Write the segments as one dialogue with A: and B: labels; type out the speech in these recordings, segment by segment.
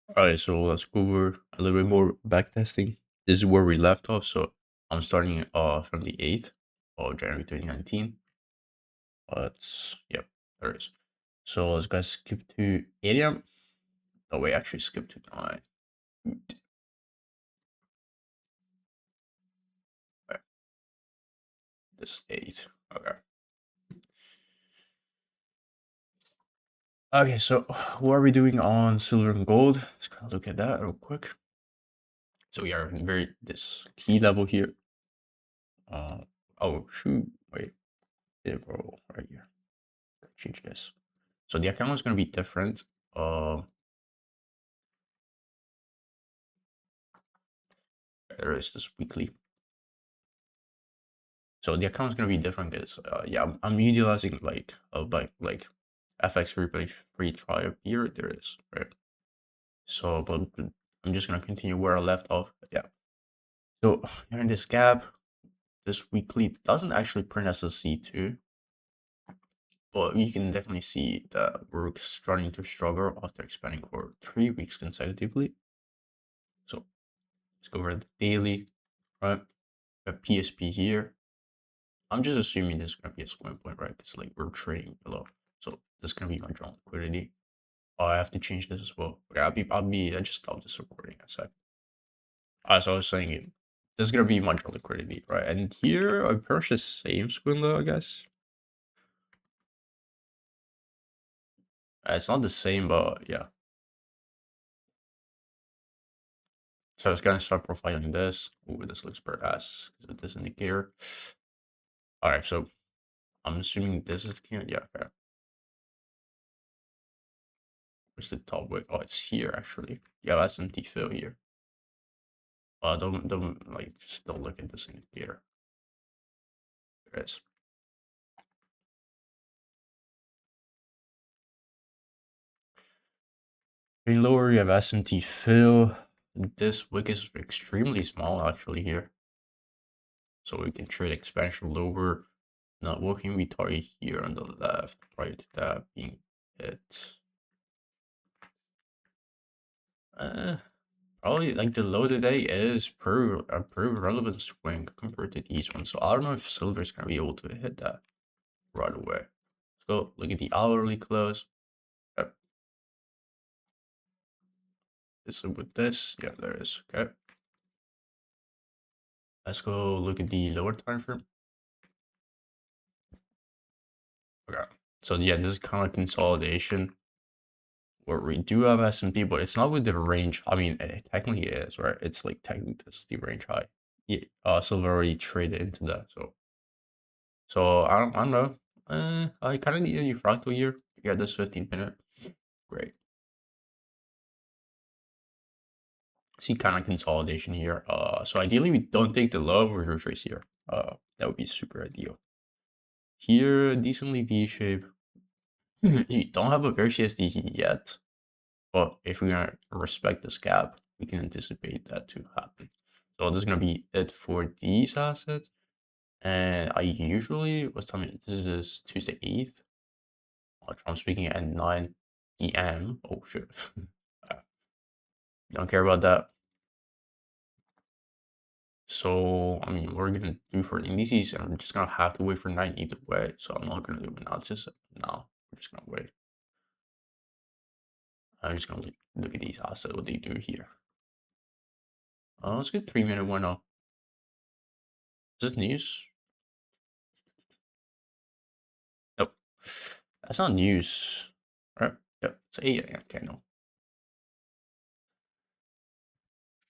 A: Alright, so let's go over a little bit more backtesting. This is where we left off. So I'm starting from the 8th of January 2019. Let's yep, there it is. So let's guys skip to 8 a.m. Oh wait, actually skip to 9. Okay, this 8th. Okay. Okay, so what are we doing on silver and gold? Let's kind of look at that real quick. So we are in this key level here. Oh shoot, wait, roll right here. Change this. So the account is going to be different. Uh, there is this weekly. So the account is going to be different because yeah, I'm utilizing like FX replay free trial here. There is right. So but I'm just gonna continue where I left off. Yeah. So here in this gap, this weekly doesn't actually print as a C2, but you can definitely see that we're starting to struggle after expanding for 3 weeks consecutively. So let's go over the daily, right? A PSP here. I'm just assuming this is gonna be a scoring point, right? Because like we're trading below, so this is gonna be my drawn liquidity. Oh, I have to change this as well. Okay, I just stopped this recording a sec. So I was saying it. This is gonna be my drawn liquidity, right? And here I purchased same swindler, I guess. It's not the same, but yeah. So I was gonna start profiling this. Ooh, this looks badass with this indicator. All right, so I'm assuming this is the yeah. Okay. Where's the top wick? Oh, it's here actually. Yeah, that's empty fill here. Don't like just don't look at this indicator. There it is. In lower, you have S&T fill. This wick is extremely small actually here. So we can trade expansion lower. Not working, we target here on the left, right? That being it. Probably like the low today is a pretty relevant swing compared to these ones. So I don't know if silver is gonna be able to hit that right away. Let's go look at the hourly close. Yep. This is with this. Yeah, there is. Okay. Let's go look at the lower time frame. Okay. So yeah, this is kind of consolidation where we do have S&P, but it's not with the range. I mean, it technically is, right? It's like technically this is the range high. Yeah. Silver already traded into that. So I don't know. I kind of need a new fractal here. Yeah, this 15-minute. Great. See kind of consolidation here. So ideally we don't take the low, we retrace here. That would be super ideal. Here, decently V shape. You don't have a bear CSD yet, but if we're gonna respect this gap, we can anticipate that to happen. So this is gonna be it for these assets. And I usually, what's time? This is Tuesday 8th. I'm speaking at 9 p.m. Oh shit. Don't care about that. So, I mean, we're gonna do for indices, and I'm just gonna have to wait for 9 either way. So I'm not gonna do analysis now. We're just gonna wait. I'm just gonna look at these assets, what they do here. Let's get 3-minute one now. Is this news? Nope. That's not news. Right? Yep. It's 8 a.m. Okay, no.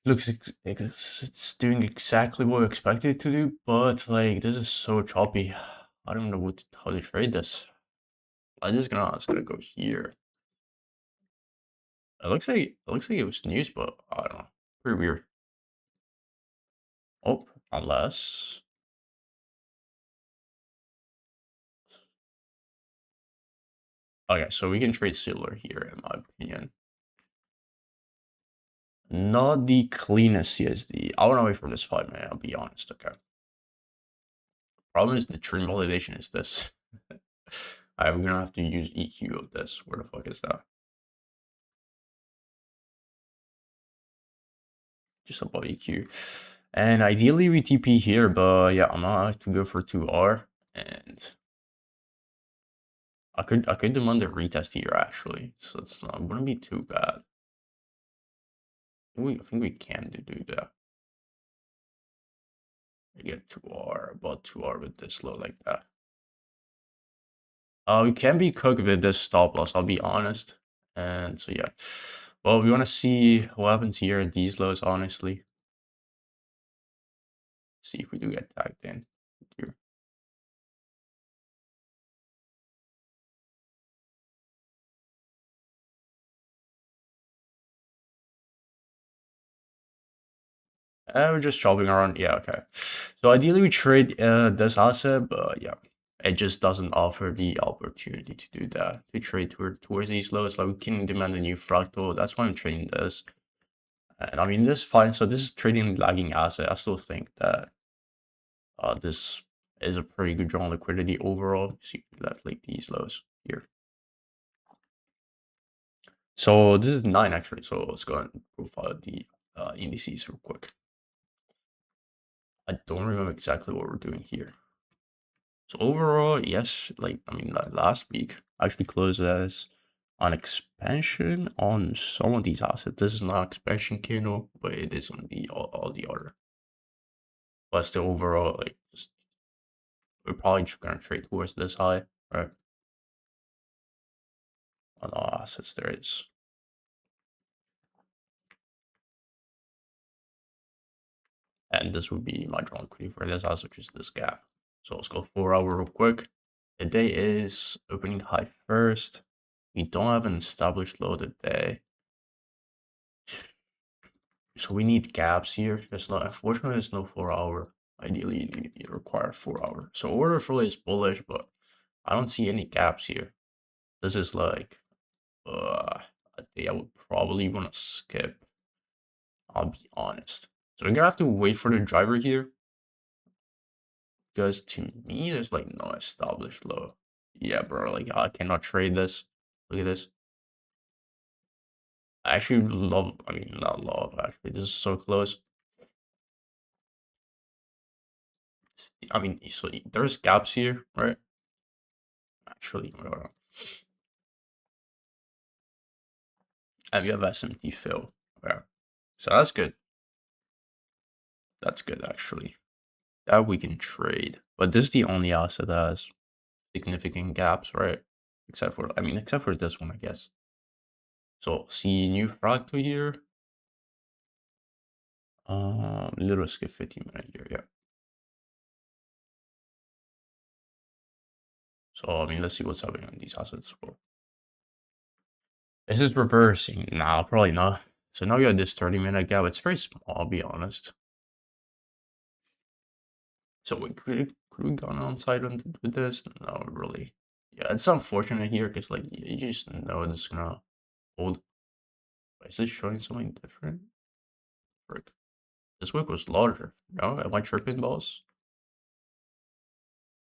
A: Looks it's doing exactly what I expected it to do, but like this is so choppy. I don't know how to trade this. It's gonna go here. It looks like it was news, but I don't know. Pretty weird. Oh, unless okay, so we can trade silver here, in my opinion. Not the cleanest CSD. I wanna wait for this fight, man. I'll be honest. Okay. Problem is the trend validation is this. Alright, we're gonna have to use EQ of this. Where the fuck is that? just above EQ. And ideally we TP here, but yeah, I'm not to go for 2R, and I could demand a retest here actually, so it's not gonna be too bad. I think we can do that. I get 2R, about 2R with this low like that. We can be cooked with this stop loss, I'll be honest. And so yeah. Well, we wanna see what happens here at these lows, honestly. See if we do get tagged in here. We're just shopping around. Yeah, okay. So ideally we trade this asset, but yeah, it just doesn't offer the opportunity to do that. To trade towards these lows, like we can demand a new fractal. That's why I'm trading this. And I mean, this is fine. So this is trading lagging asset. I still think that this is a pretty good draw on liquidity overall. So you can like these lows here. So this is 9 actually. So let's go and profile the indices real quick. I don't remember exactly what we're doing here. So overall, yes, like I mean, last week I actually closed as an expansion on some of these assets. This is not expansion candle, but it is on the all the other. But still, overall, like just we're probably just gonna trade towards this high, right? On all assets, there is. And this would be my drawn equity for this asset, just this gap. So let's go 4 hour real quick. The day is opening high first. We don't have an established low today. So we need gaps here. There's not, unfortunately, there's no 4 hour. Ideally, you require 4 hour. So order flow is bullish, but I don't see any gaps here. This is like a day I would probably want to skip. I'll be honest. So we're gonna have to wait for the driver here, because to me, there's like no established low. Yeah, bro. Like I cannot trade this. Look at this. I actually love. I mean, not love. Actually, this is so close. I mean, so there's gaps here, right? Actually, and we have SMT fill. Yeah. So that's good. That's good, actually. That we can trade. But this is the only asset that has significant gaps, right? Except for, I mean, except for this one, I guess. So, see new fractal here. Little skip 15-minute here, yeah. So, I mean, let's see what's happening on these assets. Well, is this reversing? Nah, probably not. So now we have this 30-minute gap. It's very small, I'll be honest. So we could we gone on side with this? No, really. Yeah, it's unfortunate here because like you just know it's gonna hold. Is this showing something different? Frick. This wick was larger. No, am I tripping, boss?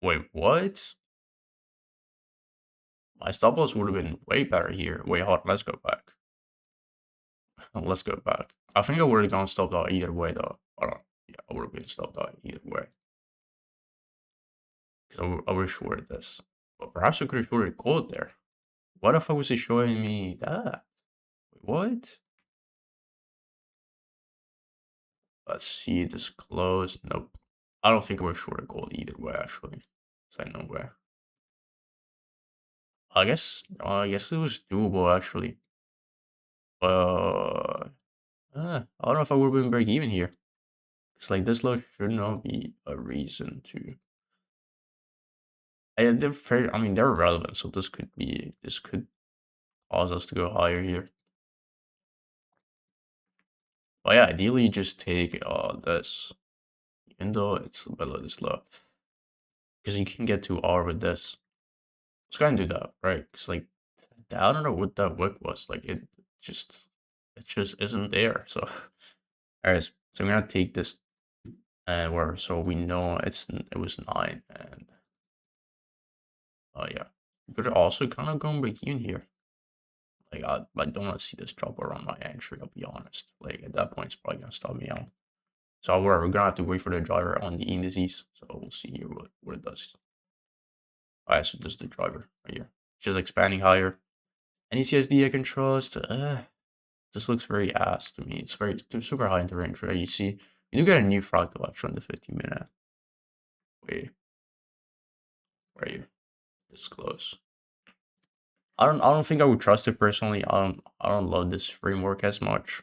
A: Wait, what? My stop loss would have been way better here. Wait, hold on, let's go back. Let's go back. I think I would have gone stopped out either way though. Hold on. Yeah, I would have been stopped out either way. Because I was shorted this. But perhaps I could have shorted gold there. What if I was showing me that? What? Let's see this close. Nope. I don't think we're short of gold either way, actually. So no way. I guess it was doable actually. I don't know if I would have been break even here. It's like this low should not be a reason to. They're fair. I mean, they're relevant, so this could cause us to go higher here. But yeah, ideally just take this, even though it's below this low, because you can get to R with this. Let's go and do that, right? Because like I don't know what that wick was. Like just it just isn't there. So anyways, so I'm gonna take this and where so we know it was 9, and oh yeah. You could also kind of go break even here. Like I don't want to see this drop around my entry. I'll be honest. Like at that point, it's probably gonna stop me out. So we're gonna have to wait for the driver on the indices. So we'll see here what it does. Alright, so this is the driver right here. Just expanding higher. Any CSD I can trust? This looks very ass to me. It's very super high into range, right? You see, you do get a new fractal actually on the 50-minute. Wait, right here. This close. I don't think I would trust it personally. I don't love this framework as much.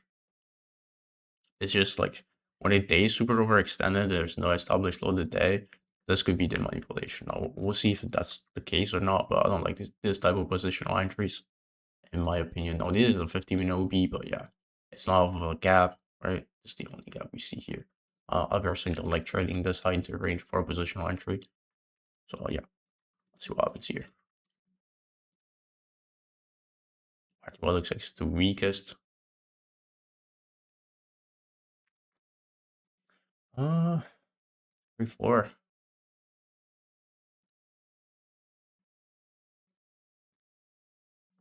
A: It's just like when a day is super overextended, there's no established low of the day. This could be the manipulation. We'll see if that's the case or not, but I don't like this type of positional entries, in my opinion. Now, this is a 50-minute OB, but yeah, it's not of a gap, right? It's the only gap we see here. I personally don't like trading this high into the range for a positional entry. So yeah, let's see what happens here. Alright, well, looks like it's the weakest. Uh, 3-4.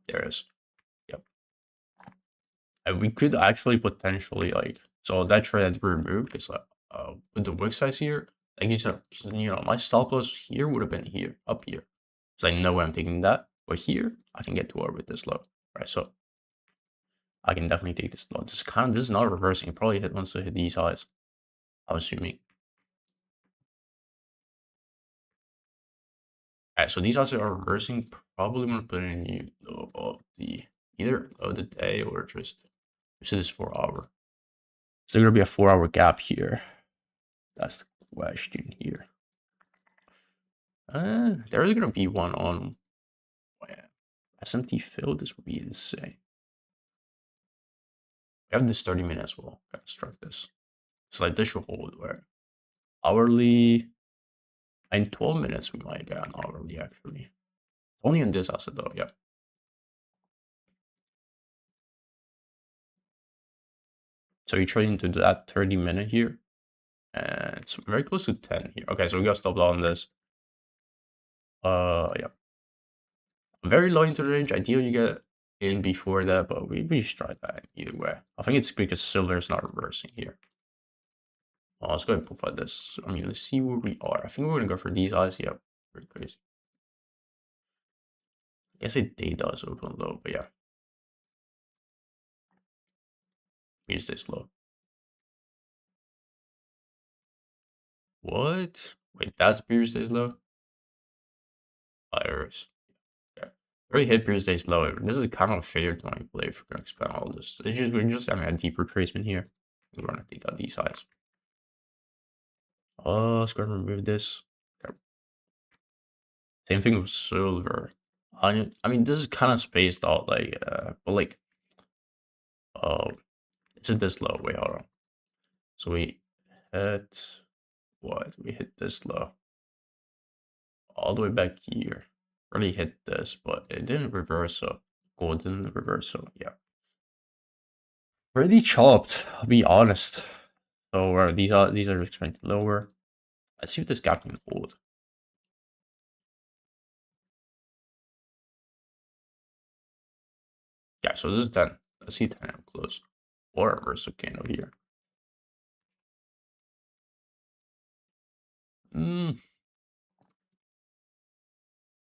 A: There it is. Yep. And we could actually potentially like, so that trade had to be removed because with the wick size here, like you know, my stop loss here would have been here, up here. So I know where I'm taking that, but here I can get to orbit this low, right? So I can definitely take this low. This is not reversing. It probably wants to hit these highs, I'm assuming. Alright, so these highs are reversing. Probably gonna put in new low of the either of the day or just this 4 hour. So there's gonna be a 4-hour gap here. That's the question here. There is gonna be one on SMT fill. This would be insane. We have this 30 minutes as well. Construct this. So like this should hold where hourly in 12 minutes we might get an hourly actually. Only in this asset though, yeah. So you're trading to that 30-minute here. And it's very close to 10 here. Okay, so we got stop loss on this. Yeah. Very low into the range. Ideally you get in before that, but we just try that either way. I think it's because silver is not reversing here. Let's go ahead and profile this. I mean, let's see where we are. I think we're gonna go for these eyes. Yeah, very crazy. I guess it day does open low, but yeah. Here's this low. What? Wait, that's Pierce Day's low? Fires. Yeah. Already hit Pierce Day's low. This is kind of a failure to my play if we're gonna expand all this. We're just having a deeper tracement here. We're gonna take out these eyes. Let's go and remove this. Okay. Same thing with silver. I mean, this is kind of spaced out, like, but like, isn't this low? Wait, hold on. So we hit what? We hit this low all the way back here. Really hit this, but it didn't reverse. So gold didn't reverse. So yeah, pretty chopped. I'll be honest. So these are expected lower. Let's see if this gap can hold. Yeah, so this is 10. Let's see 10 up close. Or a reversal candle here.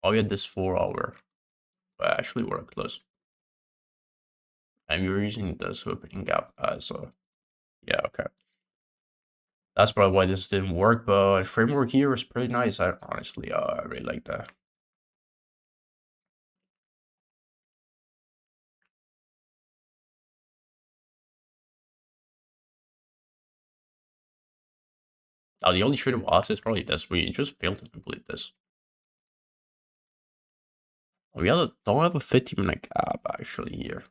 A: Oh, we had this 4-hour. But actually, we're close. And we were using this opening gap as a. Yeah, okay. That's probably why this didn't work, but framework here is pretty nice. I honestly, I really like that. Now, the only tradable asset is probably this. We just failed to complete this. We don't have a 50-minute gap actually here.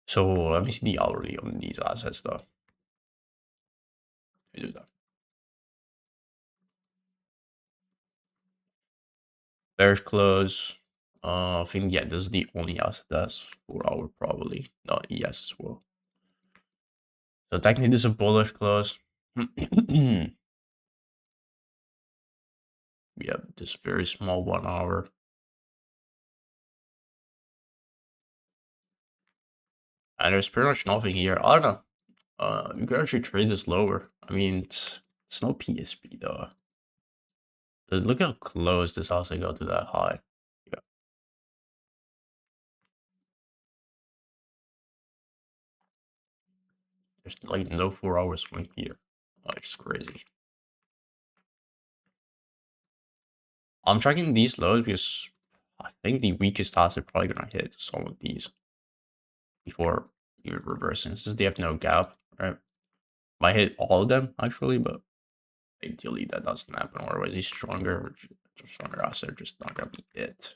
A: So let me see the hourly on these assets though. Let me do that. Bearish close. I think yeah, this is the only asset that's 4-hour probably. No, yes as well. So technically this is a bullish close. We have this very small 1 hour. And there's pretty much nothing here. I don't know. You could actually trade this lower. I mean, it's no PSP though. Look how close this also got to that high. Yeah, there's like no 4 hour swing here. It's crazy. I'm tracking these lows because I think the weakest odds are probably gonna hit some of these before even reversing. Since they have no gap, right? Might hit all of them actually, but ideally that doesn't happen. Otherwise, he's stronger or stronger asset are just not gonna be it.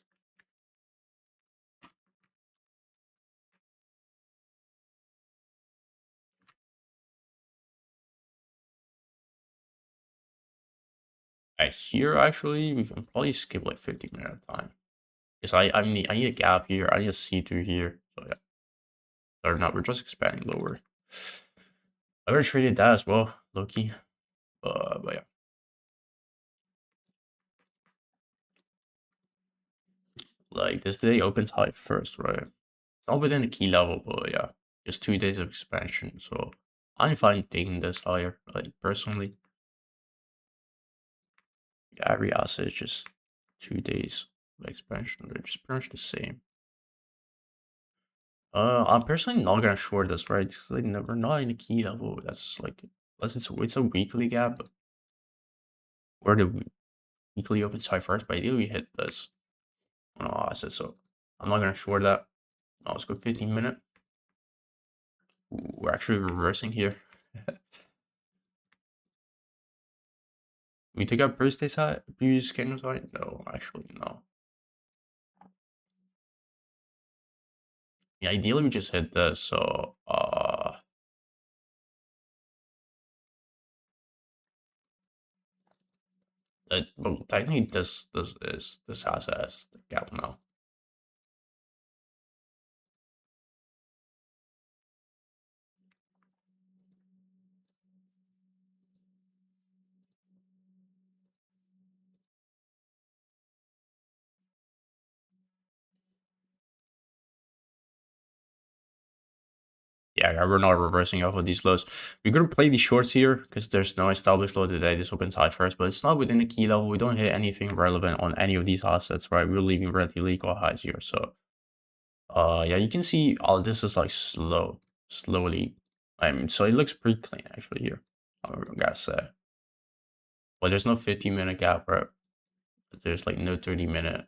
A: Here actually we can probably skip like 50 minutes at a time. Because I need a gap here. I need a C2 here. So yeah. Or not, we're just expanding lower. I would have traded that as well, low-key. But yeah. Like this day opens high first, right? It's not within the key level, but yeah. Just 2 days of expansion. So I'm fine taking this higher, like personally. Yeah, every asset is just 2 days of expansion. They're just pretty much the same. I'm personally not gonna short this, right? Because like we're not in a key level. That's like, unless it's a weekly gap, where the weekly opens high first. But ideally, we hit this on all assets. So I'm not gonna short that. Now let's go 15 minute. We're actually reversing here. We took out previous candles high? No, actually no. Yeah, ideally we just hit this. So well, technically this has the gap now. Yeah, we're not reversing off of these lows. We're gonna play the shorts here because there's no established low today. This opens high first, but it's not within the key level. We don't hit anything relevant on any of these assets, right? We're leaving relatively equal highs here. So yeah, you can see all this is like slowly. So it looks pretty clean actually here. I gotta say. But there's no 15-minute gap, right? There's like no 30-minute.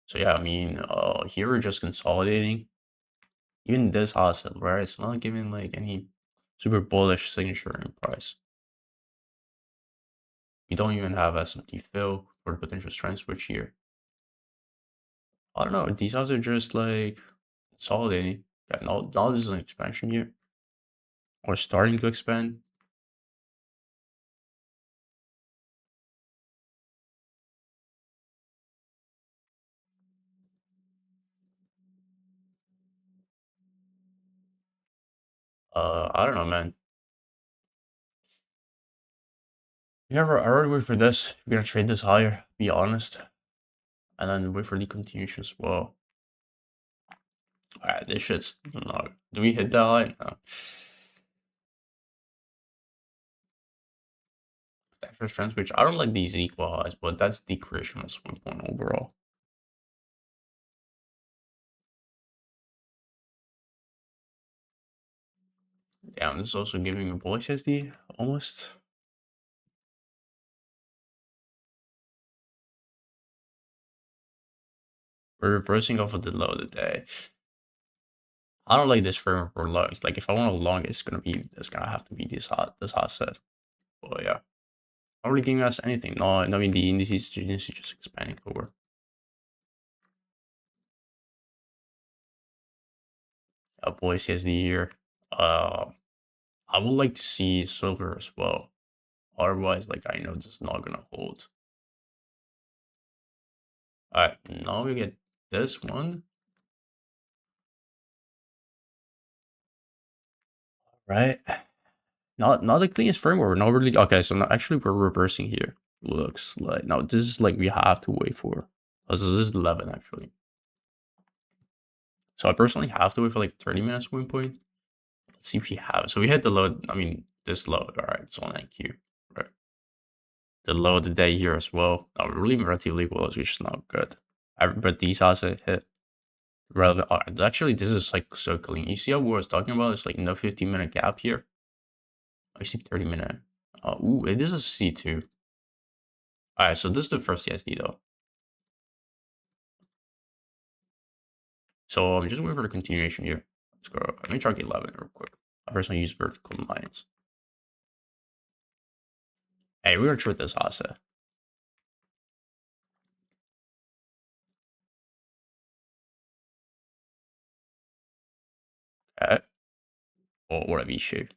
A: So yeah, I mean, here we're just consolidating. Even this asset, right? It's not giving like any super bullish signature in price. We don't even have S&P fill for the potential strength switch here. I don't know. These odds are just like consolidating. Yeah, now this is an expansion here. Or starting to expand. I don't know, man. Yeah, I already wait for this. We're gonna trade this higher, be honest. And then wait for the continuation as well. Alright, this shit's no. Do we hit that high? No. Extra strength, which I don't like these equal highs, but that's the creation of swing point overall. Damn, this is also giving a bullish SD almost. We're reversing off of the low of the day. I don't like this for longs. Like if I want a long, it's gonna have to be this hot set. But yeah. Not really giving us anything. No, I mean the indices just expanding over. A bullish CSD here. I would like to see silver as well. Otherwise, like I know this is not gonna hold. Alright, now we get this one. Right. Not the cleanest framework. Not really. Okay, so now actually we're reversing here. Looks like now this is like we have to wait for. This is 11 actually. So I personally have to wait for like 30 minutes win point. Let's see if we have it. So we hit the low. I mean this low. All right, it's on NQ. Right. The low of the day here as well. Now we're really relatively close, which is not good. But these also hit relevant. Actually, this is like so clean. You see how what I was talking about? It's like no 15-minute gap here. I see 30-minute. Ooh, it is a C2. All right, so this is the first CSD though. So I'm just waiting for the continuation here. Let's go. Let me track 11 real quick. I personally use vertical lines. Hey, we're gonna trade this asset. Okay. Or a V shape.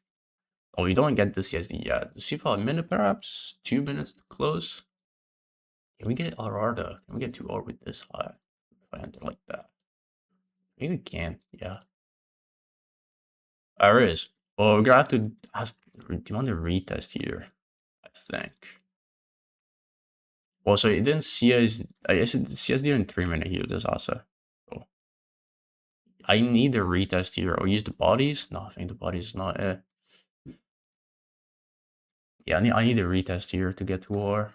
A: Oh, we don't get this CSD yet. Let's see for a minute perhaps? 2 minutes to close. Can we get RR though? Can we get 2R with this high? If I enter like that. Maybe we can, yeah. There is. Well, we're gonna have to ask, do you want to retest here? I think. Well, so it didn't CS, I guess it CSD in 3 minute here, this also. So I need a retest here. I'll use the bodies. No, I think the bodies is not it. Yeah, I need a retest here to get to war.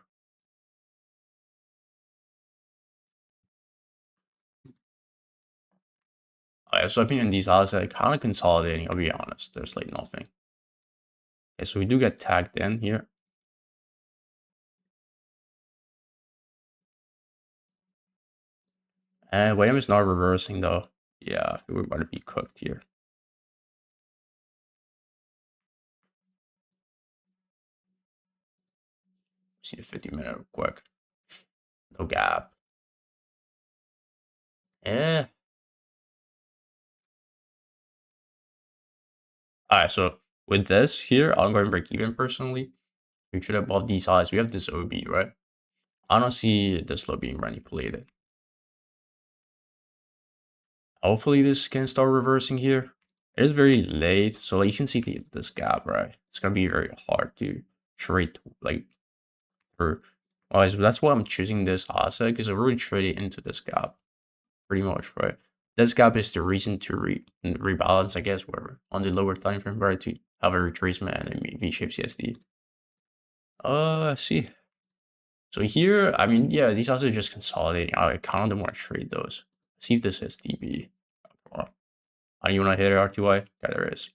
A: So I think in these odds are kind of consolidating, I'll be honest. There's like nothing. Okay, so we do get tagged in here. And William is not reversing though. Yeah, I think we're about to be cooked here. See the 50-minute real quick. No gap. Eh. Alright, so with this here, I'm going to break even personally. We should above these highs. We have this OB, right? I don't see this low being manipulated. Hopefully this can start reversing here. It is very late, so like you can see this gap, right? It's gonna be very hard to trade like through. Alright, so that's why I'm choosing this asset because I really traded into this gap, pretty much, right? This gap is the reason to rebalance, I guess, whatever, on the lower time frame, right? To have a retracement and a V-shaped CSD. I see. So here, I mean, yeah, these also just consolidating. I kind of want to trade those. See if this is DB. You want to hit RTY? Yeah, there is.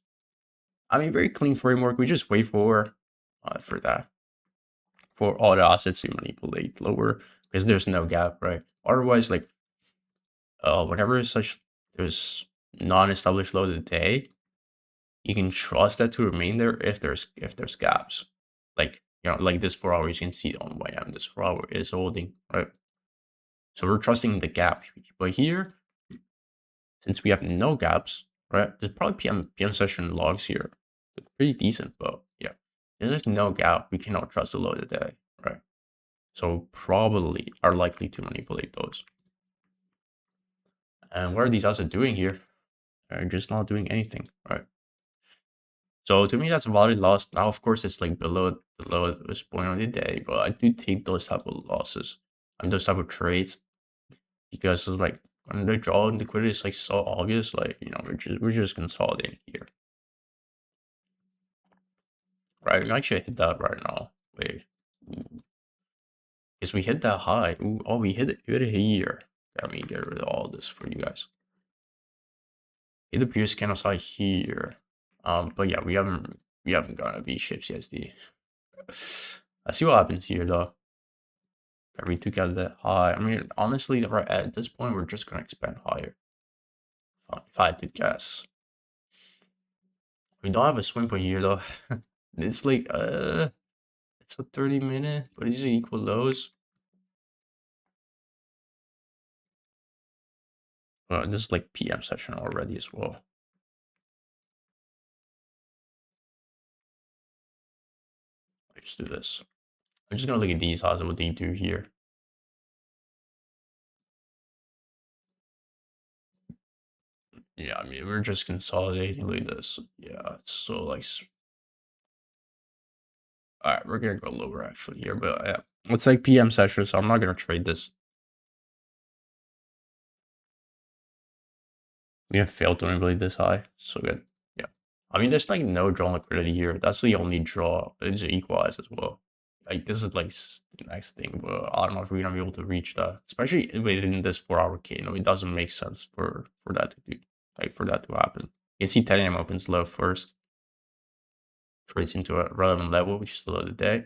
A: I mean, very clean framework. We just wait for that. For all the assets to manipulate lower because there's no gap, right? Otherwise, like, whenever there's non-established low of the day, you can trust that to remain there if there's gaps. Like, like this 4 hours, you can see on YM, this 4 hour is holding, right? So we're trusting the gap. But here, since we have no gaps, right? There's probably PM session logs here. They're pretty decent, but yeah. There's no gap. We cannot trust the low of the day, right? So probably are likely to manipulate those. And what are these also doing here? They're just not doing anything, right? So to me, that's a valid loss. Now, of course, it's like below the lowest point of the day, but I do take those type of losses and those type of trades because it's like when the draw and liquidity is like so obvious, like we're just consolidating here, right? We actually hit that right now. Wait, because we hit that high. Ooh, oh, we hit it here. Let me get rid of all this for you guys. It appears kind of high here. But yeah, we haven't gotten a V-shaped CSD. Let's see what happens here though. We took out that high. I mean, honestly, right at this point, we're just gonna expand higher. If I had to guess, we don't have a swing point here though. It's like it's a 30-minute, but these are equal lows. This is like PM session already as well. Let's do this. I'm just gonna look at these odds, what they do here. Yeah, I mean, we're just consolidating like this. Yeah, it's so like All right, we're gonna go lower actually here, but yeah, it's like PM session, so I'm not gonna trade this. We have failed to manipulate this high, so good. Yeah, I mean, there's like no draw liquidity here. That's the only draw. It's equalized as well. Like this is like the next thing, but I don't know if we're gonna be able to reach that, especially within this 4-hour candle. It doesn't make sense for that to do, like for that to happen. You can see 10 a.m. opens low first, trades into a relevant level, which is the low of the day,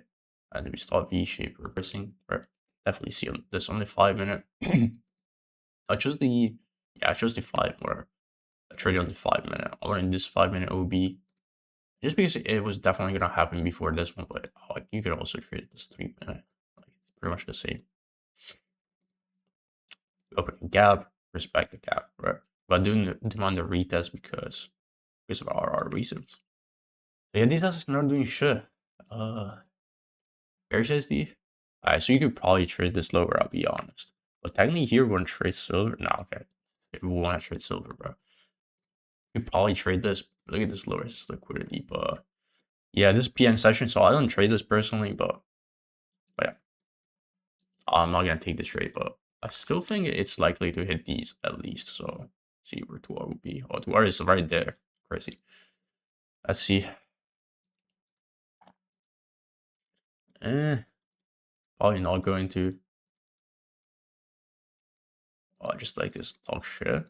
A: and then we start V-shape reversing. Right, definitely see this on the 5-minute. Not just the just the 5 where I traded on the 5-minute or in this 5-minute OB. Just because it was definitely gonna happen before this one, but like you could also trade this 3-minute. Like it's pretty much the same. Open a gap, respect the gap, right? But doing demand the retest because of our reasons. So yeah, these assets not doing shit. Bearish SD. Alright, so you could probably trade this lower, I'll be honest. But technically here we're gonna trade silver. Nah, okay. We wanna trade silver, bro. You could probably trade this. Look at this lower liquidity, but yeah, this PN session, so I don't trade this personally, but yeah. I'm not gonna take this trade, but I still think it's likely to hit these at least. So see where 2R will be. Oh, 2R is right there. Crazy. Let's see. Probably not going to. Oh, just like this talk shit.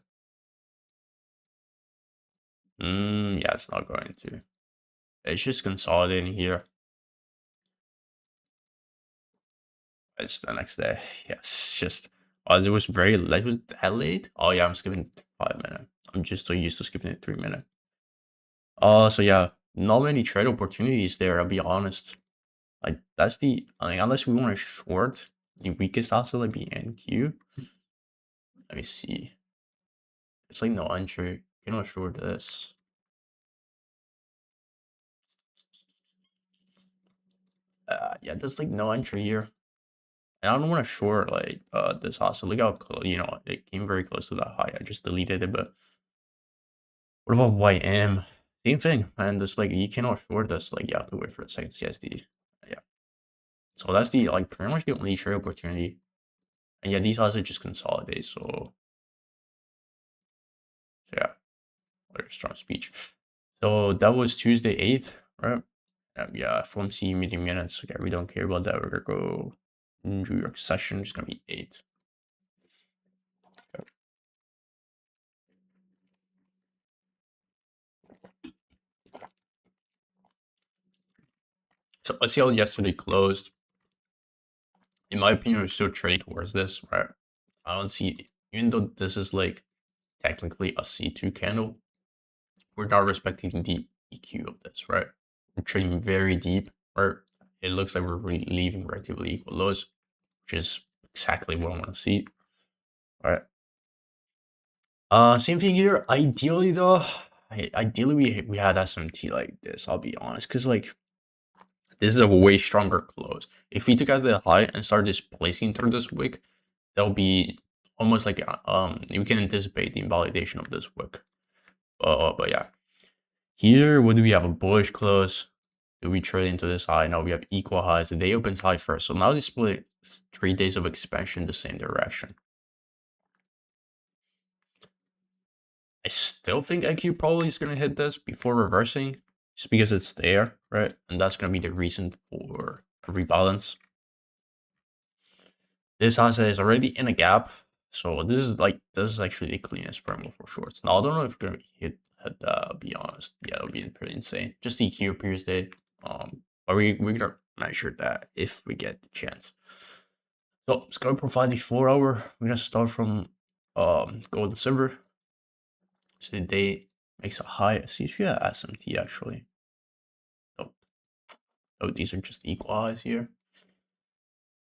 A: Yeah, it's not going to. It's just consolidating here. It's the next day. Yes, just. Oh, it was very late. It was that late? Oh, yeah, I'm skipping 5-minute. I'm just so used to skipping it 3-minute. So yeah, not many trade opportunities there, I'll be honest. Like, that's the. I mean, unless we want to short the weakest asset, like the NQ. Let me see. It's like no entry. Cannot short this. Yeah, there's like no entry here. And I don't want to short like this hustle. Look how close, it came very close to that high. I just deleted it, but what about YM? Same thing, and it's like you cannot short this. Like you have to wait for a second CSD. Yeah. So that's the like pretty much the only trade opportunity. And yeah, these houses just consolidate. So yeah, what a strong speech. So that was Tuesday 8th, right? Yeah, FOMC meeting minutes. Okay, we don't care about that. We're gonna go New York session. It's gonna be 8. So let's see how yesterday closed. In my opinion, we're still trading towards this, right? I don't see, even though this is like technically a C2 candle, we're not respecting the EQ of this, right? We're trading very deep, right? It looks like we're really leaving relatively equal lows, which is exactly what I want to see, right? Same thing here. Ideally, though, ideally we had SMT like this. I'll be honest, because like this is a way stronger close. If we took out the high and start displacing through this wick, that'll be almost like you can anticipate the invalidation of this wick. But yeah, here what do we have? A bullish close. Do we trade into this high? No, we have equal highs. The day opens high first, so now they split 3 days of expansion the same direction. I still think IQ probably is gonna hit this before reversing, just because it's there, right? And that's gonna be the reason for a rebalance. This asset is already in a gap, so this is actually the cleanest framework for shorts. Now I don't know if it's gonna hit be honest. Yeah, it'll be pretty insane. Just the EQ appears day. But we're gonna measure that if we get the chance. So it's gonna provide the 4-hour. We're gonna start from gold and silver. So the day makes a high. See if you have SMT actually. Oh, these are just equal highs here.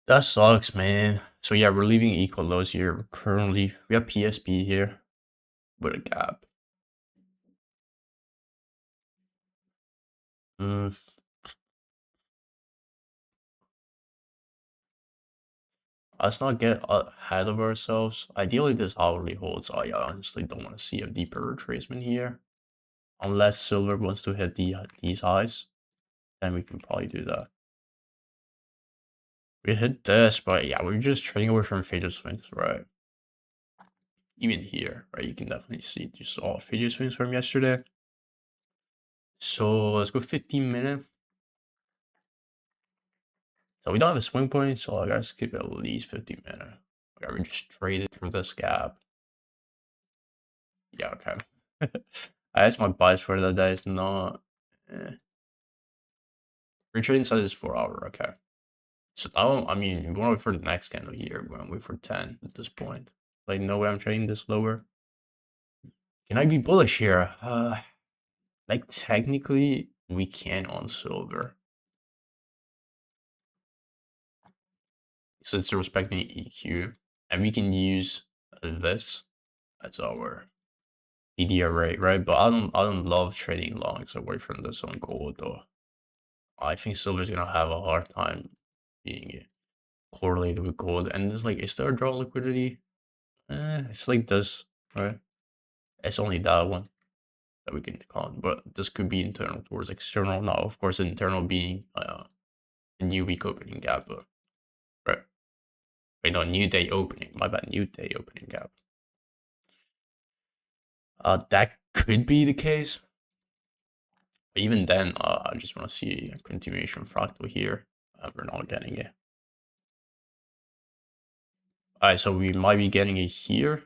A: That sucks, man. So yeah, we're leaving equal lows here. Currently, we have PSP here with a gap. Let's not get ahead of ourselves. Ideally, this hourly holds. I honestly don't want to see a deeper retracement here. Unless silver wants to hit these highs, then we can probably do that. We hit this, but yeah, we're just trading away from faded swings, right? Even here, right? You can definitely see just all faded swings from yesterday. So let's go 15 minutes. So we don't have a swing point, so I gotta skip at least 15 minutes. Okay, we just traded through this gap. Yeah, okay. I asked my bias for the day. It's not. We're trading inside this 4 hour. Okay. So I mean, we're going to wait for the next candle here. We're going to wait for 10 at this point. Like, no way I'm trading this lower. Can I be bullish here? Like, technically, we can on silver. So it's respecting EQ. And we can use this as our DDR rate, right? But I don't love trading longs away from this on gold though. I think silver's gonna have a hard time being correlated with gold. And it's like, is there a draw liquidity? It's like this, right? It's only that one that we can count, but this could be internal towards external. Now, of course, internal being a new week opening gap, right? Wait, no, new day opening. My bad, new day opening gap. That could be the case. But even then, I just want to see a continuation fractal here. We're not getting it. Alright, so we might be getting it here.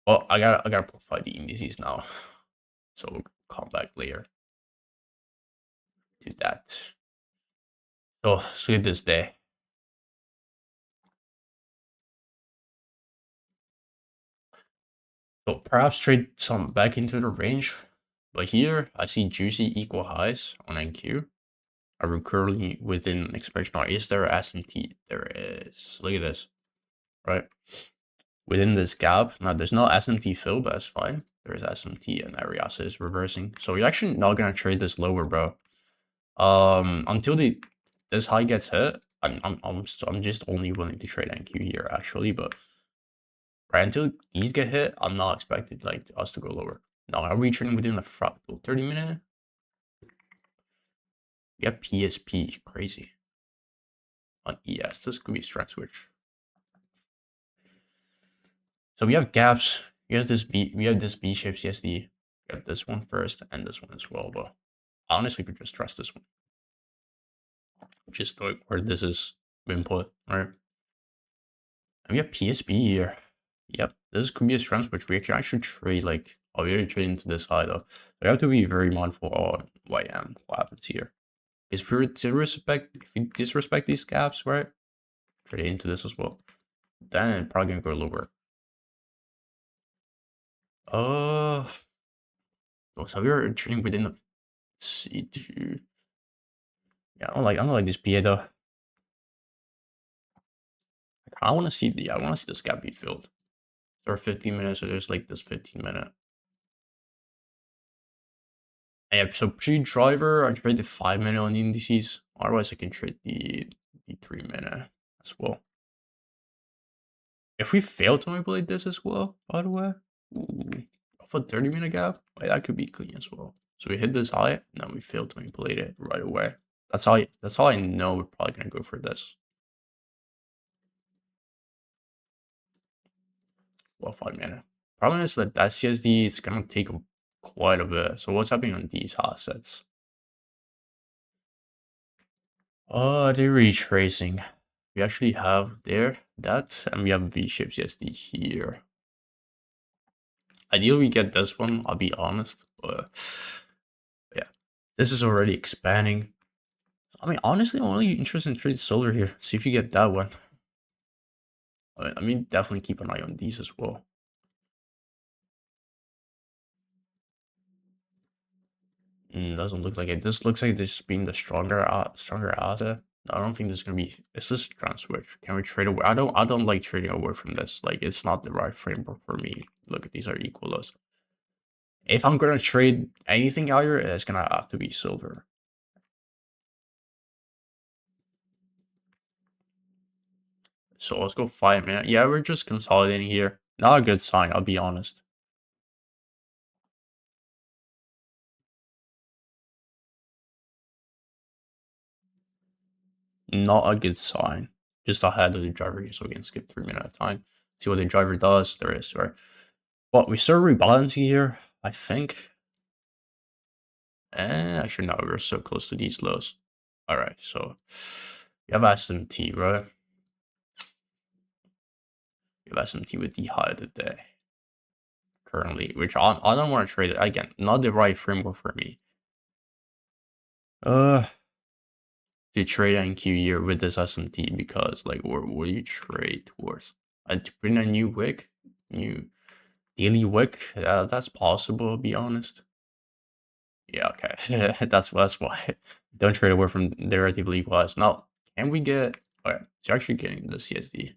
A: Well, I gotta provide the indices now. So we'll come back later to that. So skip this day. So perhaps trade some back into the range. But here I see juicy equal highs on NQ. Are we currently within expression? Or is there SMT? There is. Look at this. Right? Within this gap. Now there's no SMT fill, but that's fine. There's SMT and Ariasa is reversing. So we're actually not gonna trade this lower, bro. Until this high gets hit, I'm just only willing to trade NQ here actually, but right until these get hit, I'm not expected like us to go lower. Now are we trading within the fractal 30-minute? We have PSP, crazy. On ES, this could be a strength switch. So we have gaps. We have this V-shaped CSD. We have this one first and this one as well, but I honestly could just trust this one. Just like where this is been put, right? And we have PSP here. Yep, this could be a strength switch. We can actually trade like, oh, we already trade into this high though. So we have to be very mindful on what happens here. If we disrespect these gaps, right? Trade into this as well. Then probably gonna go lower. So we are trading within the C2. Yeah, I don't like this PA though. I want to see this gap be filled. There are 15 minutes, so there's like this 15-minute. Yeah, so pre-driver, I trade the 5-minute on the indices. Otherwise, I can trade the 3-minute as well. If we fail to manipulate this as well, by the way, off a 30-minute gap, wait, that could be clean as well. So we hit this high, and then we fail to manipulate it right away. That's how I know we're probably gonna go for this. Well, 5-minute. Problem is that CSD is gonna take quite a bit. So what's happening on these assets? Oh, they're retracing. We actually have that, and we have V-shaped CSD here. Ideally, we get this one, I'll be honest, but yeah, this is already expanding. I mean, honestly, I'm only interested in trading solar here. See if you get that one. I mean, definitely keep an eye on these as well. Doesn't look like it. This looks like this being the stronger asset. I don't think this is gonna be. Is this trend switch? Can we trade away? I don't like trading away from this. Like, it's not the right framework for me. Look, these are equalos. If I'm gonna trade anything higher, it's gonna have to be silver. So let's go 5-minute. Yeah, we're just consolidating here. Not a good sign, I'll be honest. not a good sign. Just ahead of the driver here, so we can skip 3 minutes at a time. See what the driver does. There is, right? But we start rebalancing here, I think. Actually, no, we're so close to these lows. All right, so we have SMT, right? We have SMT with the high of the day currently, which I don't want to trade it. Again, not the right framework for me. To trade NQ here with this SMT, because like what do you trade towards? To bring a new wick, new daily wick, that's possible, to be honest. Yeah, okay. that's why. Don't trade away from the relatively equalized. Now, can we get... Alright, it's actually getting the CSD.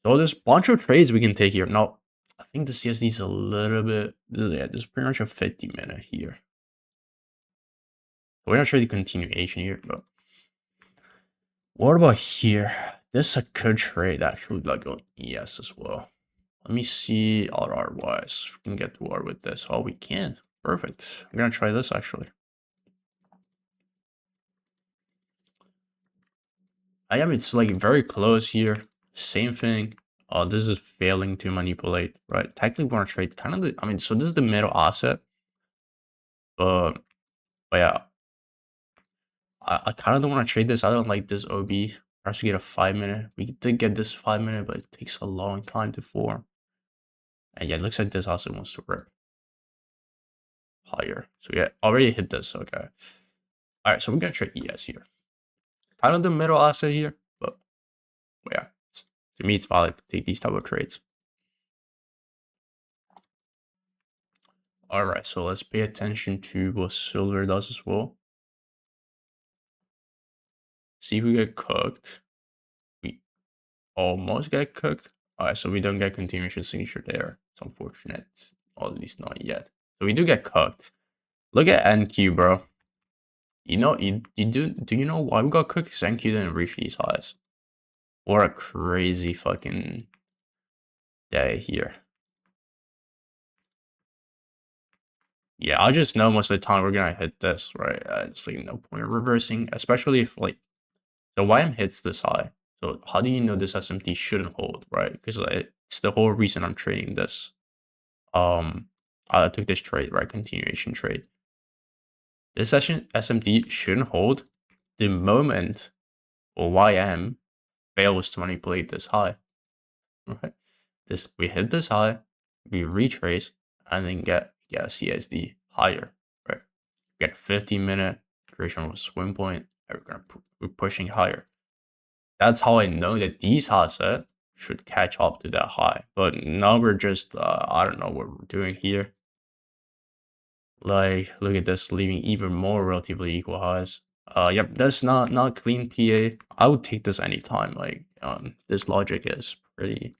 A: So there's a bunch of trades we can take here. Now, I think the CSD is a little bit... Yeah, there's pretty much a 50-minute here. We're not sure the continuation here, but... What about here? This is a good trade, actually, like on ES as well. Let me see RR-wise. We can get to R with this. Oh, we can. Perfect. I'm gonna try this, actually. I am, it's like very close here. Same thing. This is failing to manipulate, right? Technically, we want to trade kind of the... I mean, so this is the middle asset. But yeah. I kind of don't want to trade this. I don't like this OB. Perhaps we get a 5-minute. We did get this 5-minute, but it takes a long time to form. And yeah, it looks like this also wants to rip higher. So yeah, already hit this. Okay. All right, so we're gonna trade ES here. Kind of the middle asset here, but yeah, to me it's valid to take these type of trades. All right, so let's pay attention to what silver does as well. See if we get cooked. We almost get cooked. All right, so we don't get continuation signature there. It's unfortunate, or at least not yet. So we do get cooked. Look at NQ, bro. You know, do you know why we got cooked? Because NQ didn't reach these highs. What a crazy fucking day here. Yeah, I just know most of the time we're gonna hit this, right? It's like no point in reversing, especially if like the YM hits this high. So how do you know this SMT shouldn't hold, right? Because it's the whole reason I'm trading this. I took this trade, right? Continuation trade. This session SMT shouldn't hold the moment or YM fails to manipulate this high, right? We hit this high, we retrace, and then get a CSD higher, right? Get a 15-minute creation of a swing point, and we're pushing higher. That's how I know that these assets should catch up to that high. But now we're just, I don't know what we're doing here. Like, look at this, leaving even more relatively equal highs. Yep, that's not clean PA. I would take this anytime. Like, this logic is pretty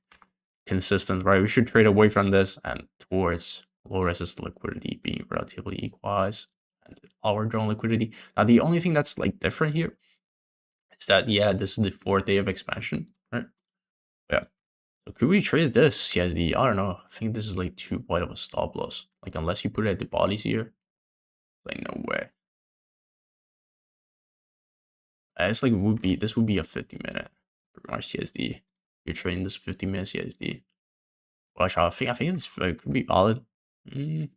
A: consistent, right? We should trade away from this and towards low resistance liquidity being relatively equalized and our drone liquidity. Now, the only thing that's like different here is that, yeah, this is the 4th day of expansion, right? Yeah. So could we trade this CSD? I don't know. I think this is like too wide of a stop loss. Like, unless you put it at the bodies here, like, no way. It's like this would be a 50-minute CSD. You're trading this 50-minute CSD. Watch out. I think it's like, could be valid. How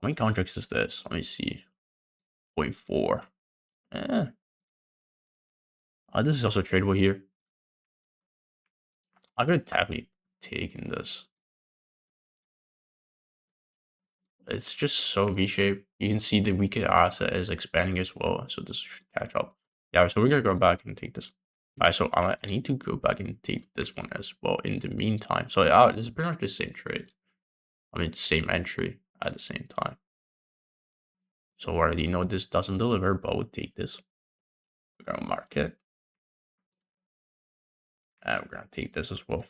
A: many contracts is this? Let me see. 0.4. This is also tradable here. I could have technically taken this. It's just so V-shaped. You can see the weaker asset is expanding as well, so this should catch up. Yeah, so we're gonna go back and take this. Alright, so I need to go back and take this one as well in the meantime. So yeah, this is pretty much the same trade. I mean, same entry at the same time. So I already know this doesn't deliver, but we'll take this. We're gonna mark it. And we're gonna take this as well.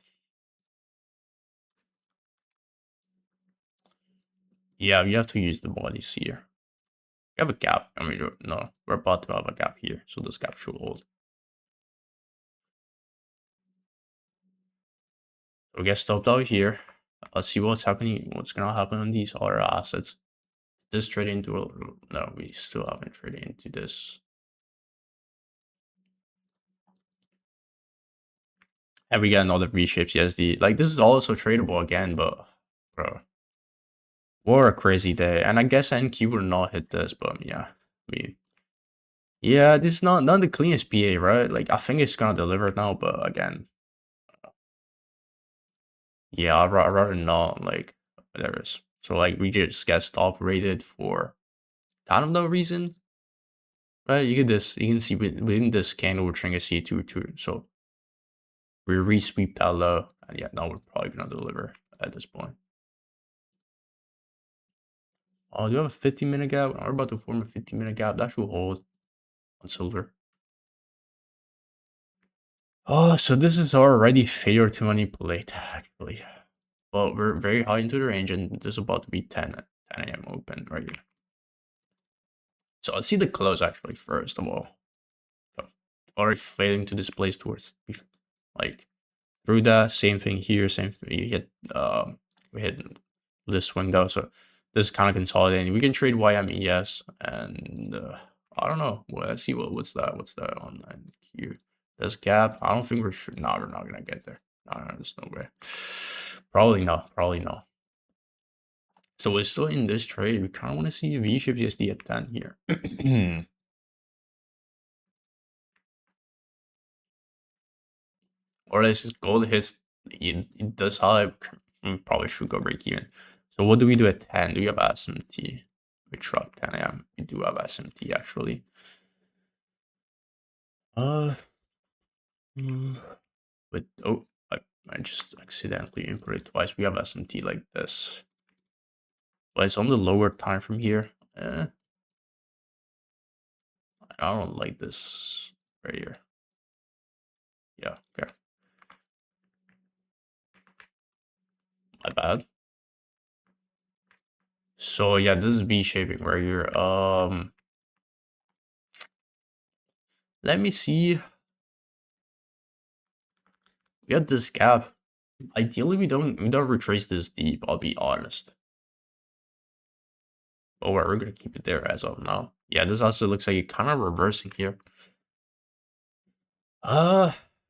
A: Yeah, we have to use the bodies here. We have a gap. I mean, no, we're about to have a gap here, so this gap should hold. So we get stopped out here. Let's see what's happening, what's gonna happen on these other assets. this trade into no, we still haven't traded into this. And we got another V-shaped CSD. Like, this is also tradable again, but bro, what a crazy day. And I guess NQ will not hit this, but yeah, I mean, yeah, this is not the cleanest PA, right? Like, I think it's gonna deliver now, but again, yeah, I'd rather not. Like, there is. So like, we just get stop rated for kind of no reason, right? You can see within this candle we're trying to see two. So we re-sweep that low, and yeah, now we're probably gonna deliver at this point. Oh, do you have a 15-minute gap? We're about to form a 15-minute gap. That should hold on silver. Oh, so this is already failure to manipulate, actually. Well, we're very high into the range, and this is about to be 10 a.m. open right here. So let's see the close actually first of all. So already failing to displace towards like through that same thing here, same thing. You hit we hit this swing though, so this is kind of consolidating. We can trade YMES and I don't know. Well, let's see what's that on here. This gap. I don't think we're sure. No, we're not gonna get there. No, there's no way. Probably not. Probably not. So we're still in this trade. We kind of want to see V-shaped USD at 10 here. Or let's just gold hits it does high. Probably should go break even. So what do we do at 10? Do we have SMT? We truck 10 a.m. We do have SMT actually. But oh, I just accidentally input it twice. We have SMT like this. But it's on the lower time from here. I don't like this right here. Yeah, okay. My bad. So yeah, this is V-shaping right here. Let me see. We have this gap. Ideally, we don't retrace this deep. I'll be honest. But we're gonna keep it there as of now. Yeah, this also looks like it kind of reversing here.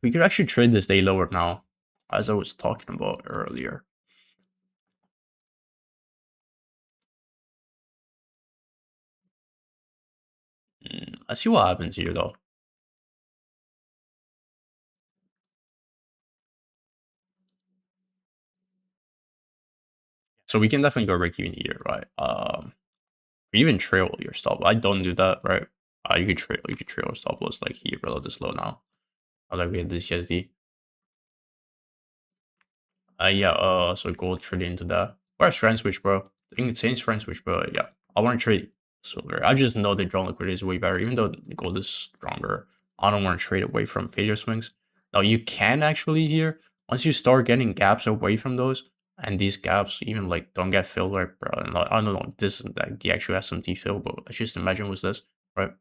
A: We could actually trade this day lower now, as I was talking about earlier. Let's see what happens here though. So we can definitely go break even here, right? Even trail your stop. I don't do that, right? You could trail stop loss like here below this low now. I like we had this USD. Yeah, so gold trade into that. Or a strength switch, bro. I think it's strength switch, bro. Yeah, I want to trade silver. I just know that drawn liquidity is way better, even though gold is stronger. I don't want to trade away from failure swings. Now you can actually here, once you start getting gaps away from those, and these gaps even like don't get filled, right, bro? And like, I don't know, this is like the actual SMT fill, but let's just imagine was this, right?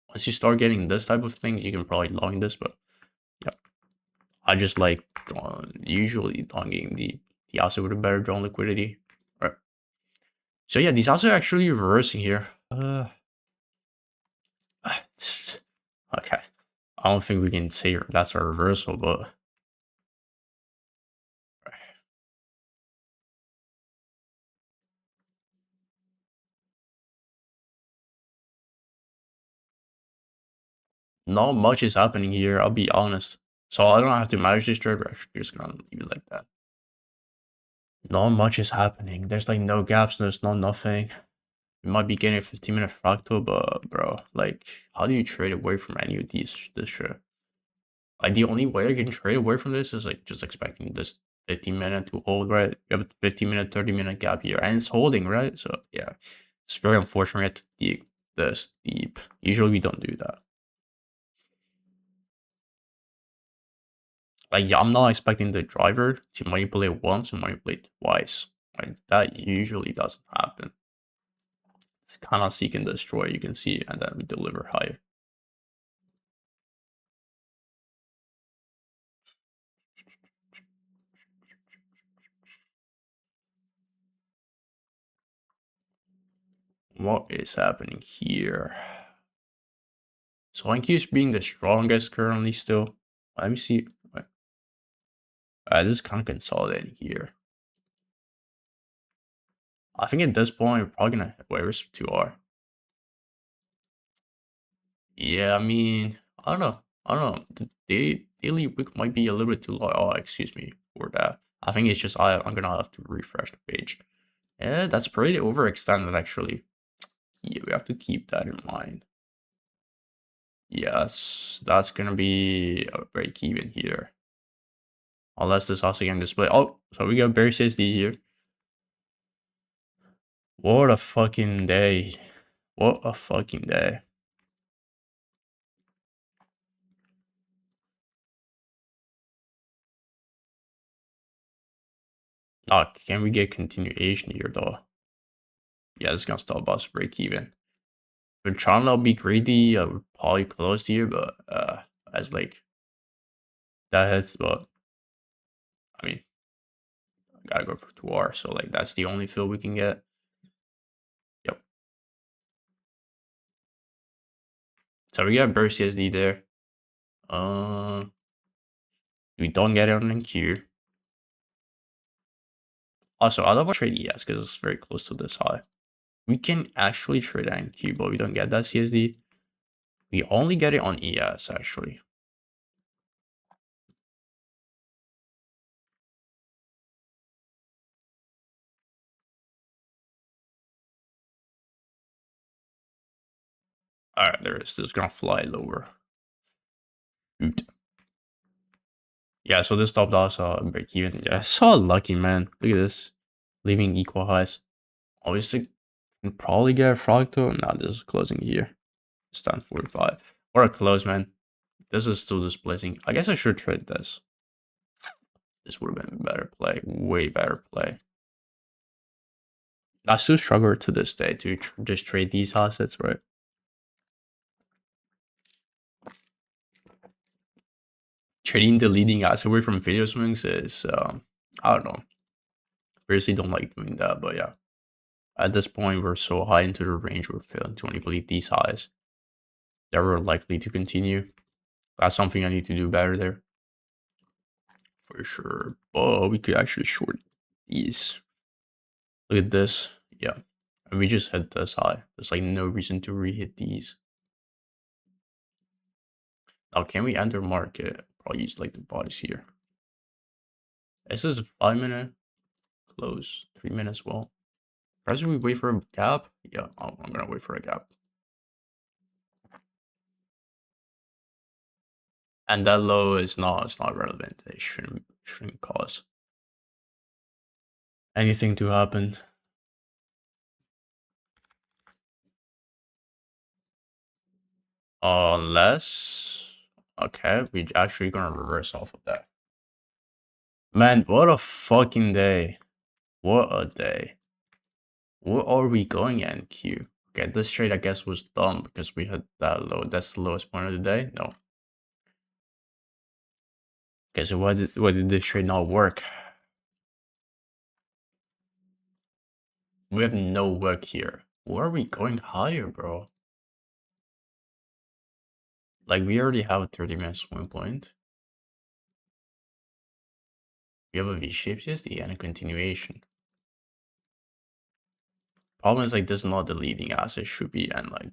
A: Once you start getting this type of thing, you can probably long this, but yeah. I just like usually longing the asset with a better drawn liquidity. Right. So yeah, these assets are actually reversing here. Okay. I don't think we can say that's a reversal, but not much is happening here, I'll be honest. So I don't have to manage this trade, we're actually just gonna leave it like that. Not much is happening. There's like no gaps, there's no nothing. We might be getting a 15-minute fractal, but bro, like, how do you trade away from any of these this shit? Like, the only way I can trade away from this is like just expecting this 15-minute to hold, right? You have a 15-minute, 30-minute gap here, and it's holding, right? So yeah, it's very unfortunate to dig this deep. Usually we don't do that. Like, yeah, I'm not expecting the driver to manipulate once and manipulate twice. Like, that usually doesn't happen. It's kind of seek and destroy, you can see, and then we deliver higher. What is happening here? So NQ is being the strongest currently still. Let me see. This is kind of consolidating here. I think at this point, we're probably gonna. Wait, where's 2R? Yeah, I mean, I don't know. I don't know. The daily wick might be a little bit too low. Oh, excuse me for that. I think it's just I'm gonna have to refresh the page. Yeah, that's pretty overextended actually. Yeah, we have to keep that in mind. Yes, that's gonna be a break even here. Unless this also can display. Oh, so we got Bear CSD here. What a fucking day. What a fucking day. Oh, can we get continuation here though? Yeah, this is gonna stop us break even. We're trying to be greedy, we're probably close here, but as like that hits, but I mean, I gotta go for 2R, so like that's the only fill we can get. Yep. So we got burst CSD there. We don't get it on NQ. Also, I love our trade ES because it's very close to this high. We can actually trade NQ, but we don't get that CSD. We only get it on ES actually. Alright, there it is. This is gonna fly lower. Oot. Yeah, so this stopped us break even. Yeah, so lucky, man. Look at this. Leaving equal highs. Obviously, can probably get a fractal. Nah, this is closing here. It's done 45. Or a close, man. This is still displacing. I guess I should trade this. This would have been a better play. Way better play. I still struggle to this day to just trade these assets, right? Trading the leading asset away from video swings is, I don't know. Personally don't like doing that, but yeah. At this point, we're so high into the range, we're failing to manipulate these highs. That we're likely to continue. That's something I need to do better there. For sure. But we could actually short these. Look at this. Yeah. And we just hit this high. There's like no reason to re-hit these. Now, can we enter market? Probably use like the bodies here. This is a 5-minute close. 3 minutes, well. Presently, we wait for a gap. Yeah, I'm gonna wait for a gap. And that low is not, it's not relevant. It shouldn't cause anything to happen. Unless, okay, we actually gonna reverse off of that. Man, what a fucking day. What a day. Where are we going NQ? Okay, this trade I guess was dumb because we had that low. That's the lowest point of the day? No. Okay, so why did this trade not work? We have no work here. Where are we going higher, bro? Like, we already have a 30-minute swing point. We have a V-shaped CSD and a continuation. Problem is, like, this is not the leading asset should be, and, like,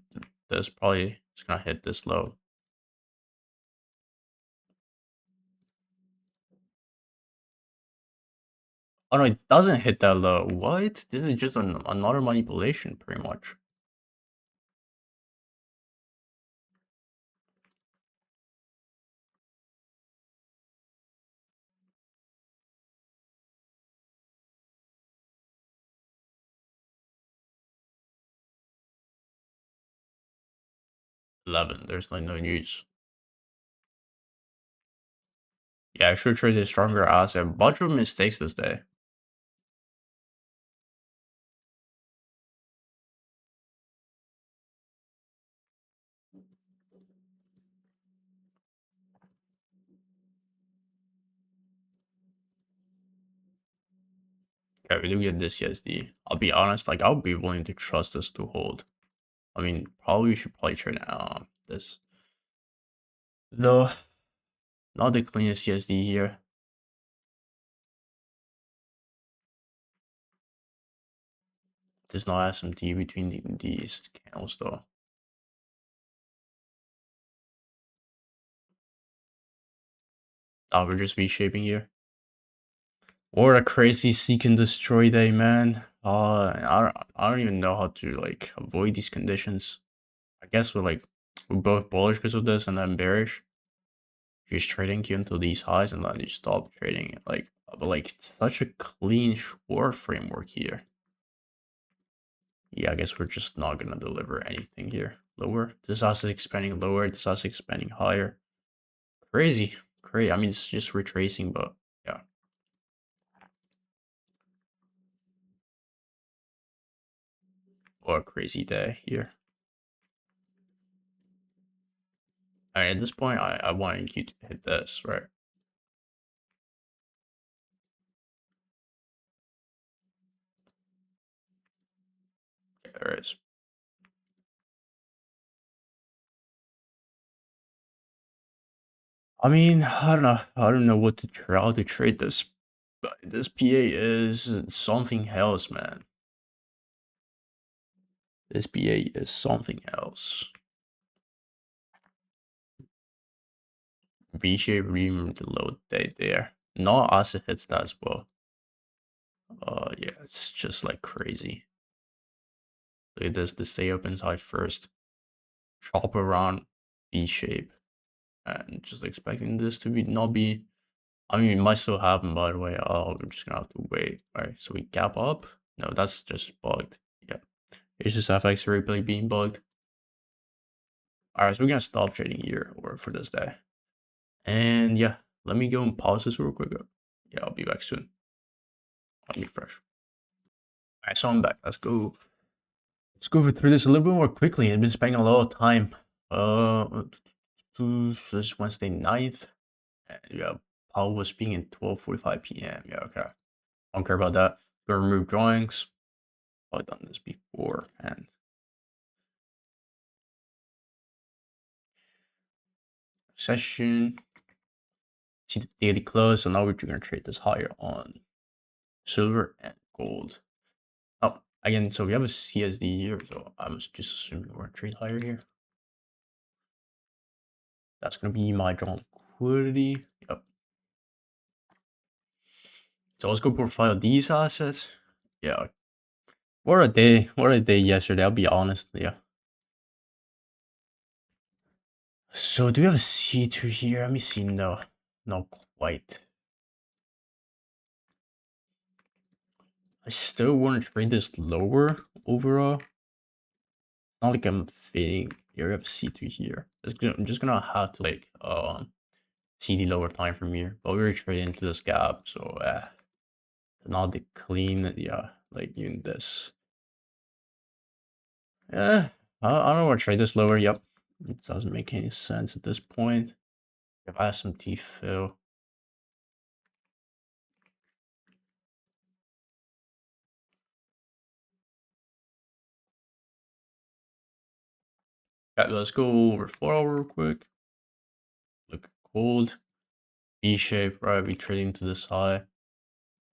A: this probably is gonna hit this low. Oh, no, it doesn't hit that low. What? This is just another manipulation, pretty much. There's like no news. Yeah, I should trade a stronger asset. A bunch of mistakes this day. Okay, we do get this CSD. I'll be honest, like I'll be willing to trust this to hold. I mean, probably we should probably trade this. Though not the cleanest CSD here. There's no SMT between these candles though. Oh, we're just reshaping here. Or a crazy seek and destroy day, man. I don't even know how to like avoid these conditions. I guess we're both bullish because of this and then bearish. Just trading you until these highs and then you stop trading it. Like, but like it's such a clean short framework here. Yeah, I guess we're just not gonna deliver anything here. Lower. This asset expanding lower. This asset expanding higher. Crazy, crazy. I mean, it's just retracing, but yeah. Or a crazy day here. Alright, at this point, I wanted you to hit this, right? Okay, there it is. I mean, I don't know. I don't know what to try how to trade this. But this PA is something else, man. This PA is something else. V-shape removed the low day there. No asset hits that as well. Yeah, it's just like crazy. Look at this. The stay opens high first. Chop around V-shape. And just expecting this to not be. I mean, it might still happen, by the way. Oh, we're just gonna have to wait. Alright, so we gap up. No, that's just bugged. Yeah. It's just FX replay being bugged. Alright, so we're gonna stop trading here or for this day. And yeah, let me go and pause this real quick. Yeah, I'll be back soon. I'll be fresh. Alright, so I'm back. Let's go. Let's go through this a little bit more quickly. I've been spending a lot of time. This Wednesday 9th. Yeah, Paul was speaking at 12:45 p.m. Yeah, okay. I don't care about that. Go remove drawings. I've done this before. And session. See the daily close. So now we're going to trade this higher on silver and gold. Oh, again, so we have a CSD here. So I'm just assuming we're going to trade higher here. That's going to be my drawn liquidity. Yep. So let's go profile these assets. Yeah. What a day. What a day yesterday. I'll be honest. Yeah. So do we have a C2 here? Let me see. No. Not quite. I still want to trade this lower overall. Not like I'm fading here. We have C2 here. I'm just gonna have to like see the lower time from here. But we're trading into this gap, so not the clean, yeah, like in this. Yeah, I don't want to trade this lower. Yep, it doesn't make any sense at this point. We have SMT fill. Okay, let's go over 4 hour real quick. Look at gold. B shape, right? We trading to this high.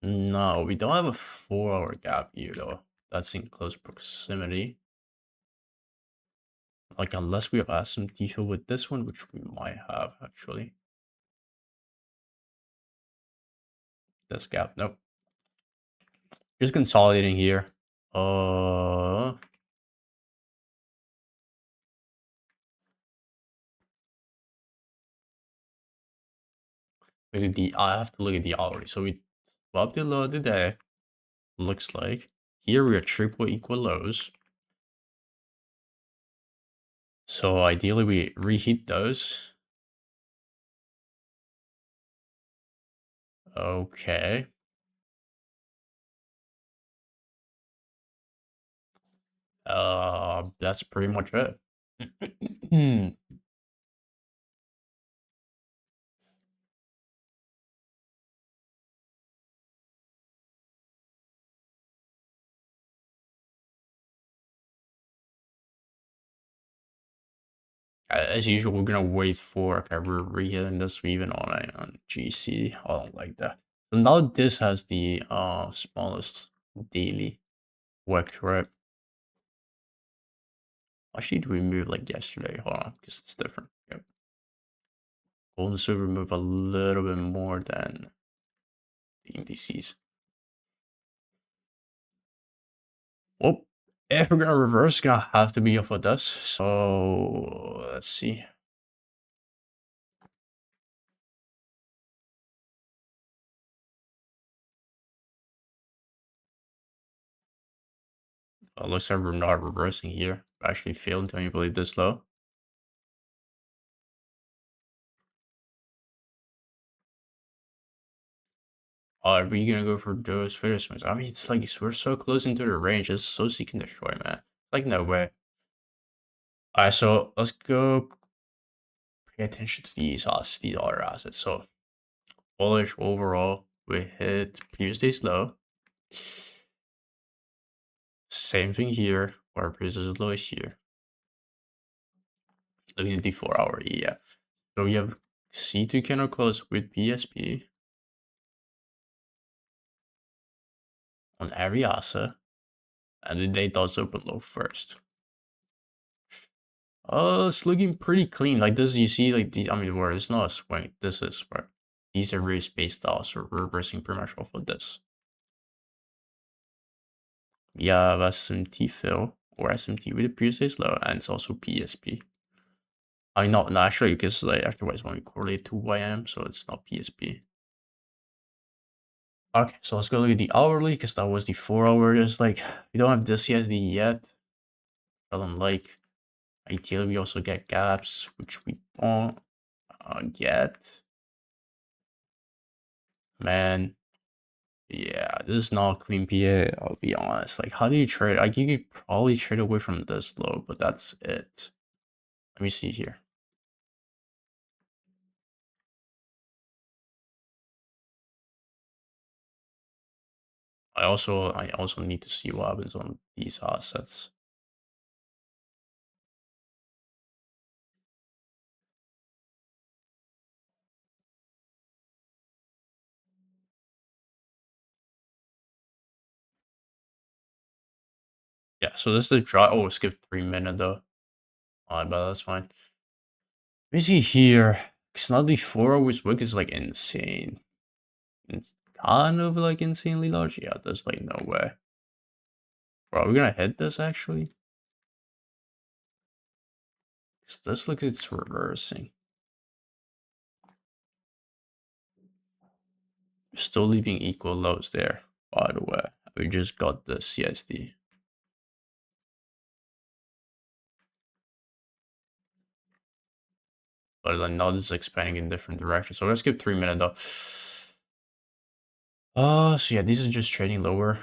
A: No, we don't have a 4 hour gap here though. That's in close proximity. Like unless we have SMT fill with this one, which we might have actually. This gap, nope. Just consolidating here. Look at the. I have to look at the hourly. So we swapped the low of the day. Looks like here we are triple equal lows. So ideally we reheat those. Okay. That's pretty much it. As usual, we're gonna wait for we're rehitting this even on GC. I don't like that. So now this has the smallest daily wick, right? Actually, did we move like yesterday? Hold on, because it's different. Yep. Gold and silver move a little bit more than the indices. Well, if we're gonna reverse, it's gonna have to be off of this. So let's see. Looks like we're not reversing here. We actually failed to manipulate this low. Are we gonna go for those fader swings? I mean, it's like we're so close into the range. It's so seek and destroy, man. Like, no way. Alright, so let's go pay attention to these other assets. So bullish overall, we hit previous day's low. Same thing here, where previous low is here. Looking at the 4-hour, yeah. So we have C2 candle close with PSP on every asset, and the day does open low first. Oh, it's looking pretty clean. Like this, you see, like these. I mean, where it's not a swing. This is where these are really spaced out, so we're reversing pretty much off of this. We have SMT fill or SMT with the previous day's low, and it's also PSP. I mean, not actually, because like afterwards when we correlate to YM, so it's not PSP. Okay, so let's go look at the hourly, because that was the 4-hour. Just like we don't have this CSD yet. I don't like. Ideally, we also get gaps, which we don't get. Man, yeah, this is not a clean PA, I'll be honest. Like, how do you trade? Like, you could probably trade away from this low, but that's it. Let me see here. I also need to see what happens on these assets. Yeah, so this is the draw. Oh, skip 3 minute though. Alright, but that's fine. Let me see here. Because now the 4 hours wick is like insane. It's kind of like insanely large. Yeah, there's like no way. Bro, are we gonna hit this actually? Because this looks like it's reversing. Still leaving equal lows there, by the way. We just got the CSD. But then now this is expanding in different directions. So let's skip 3 minute though. So yeah, these are just trading lower.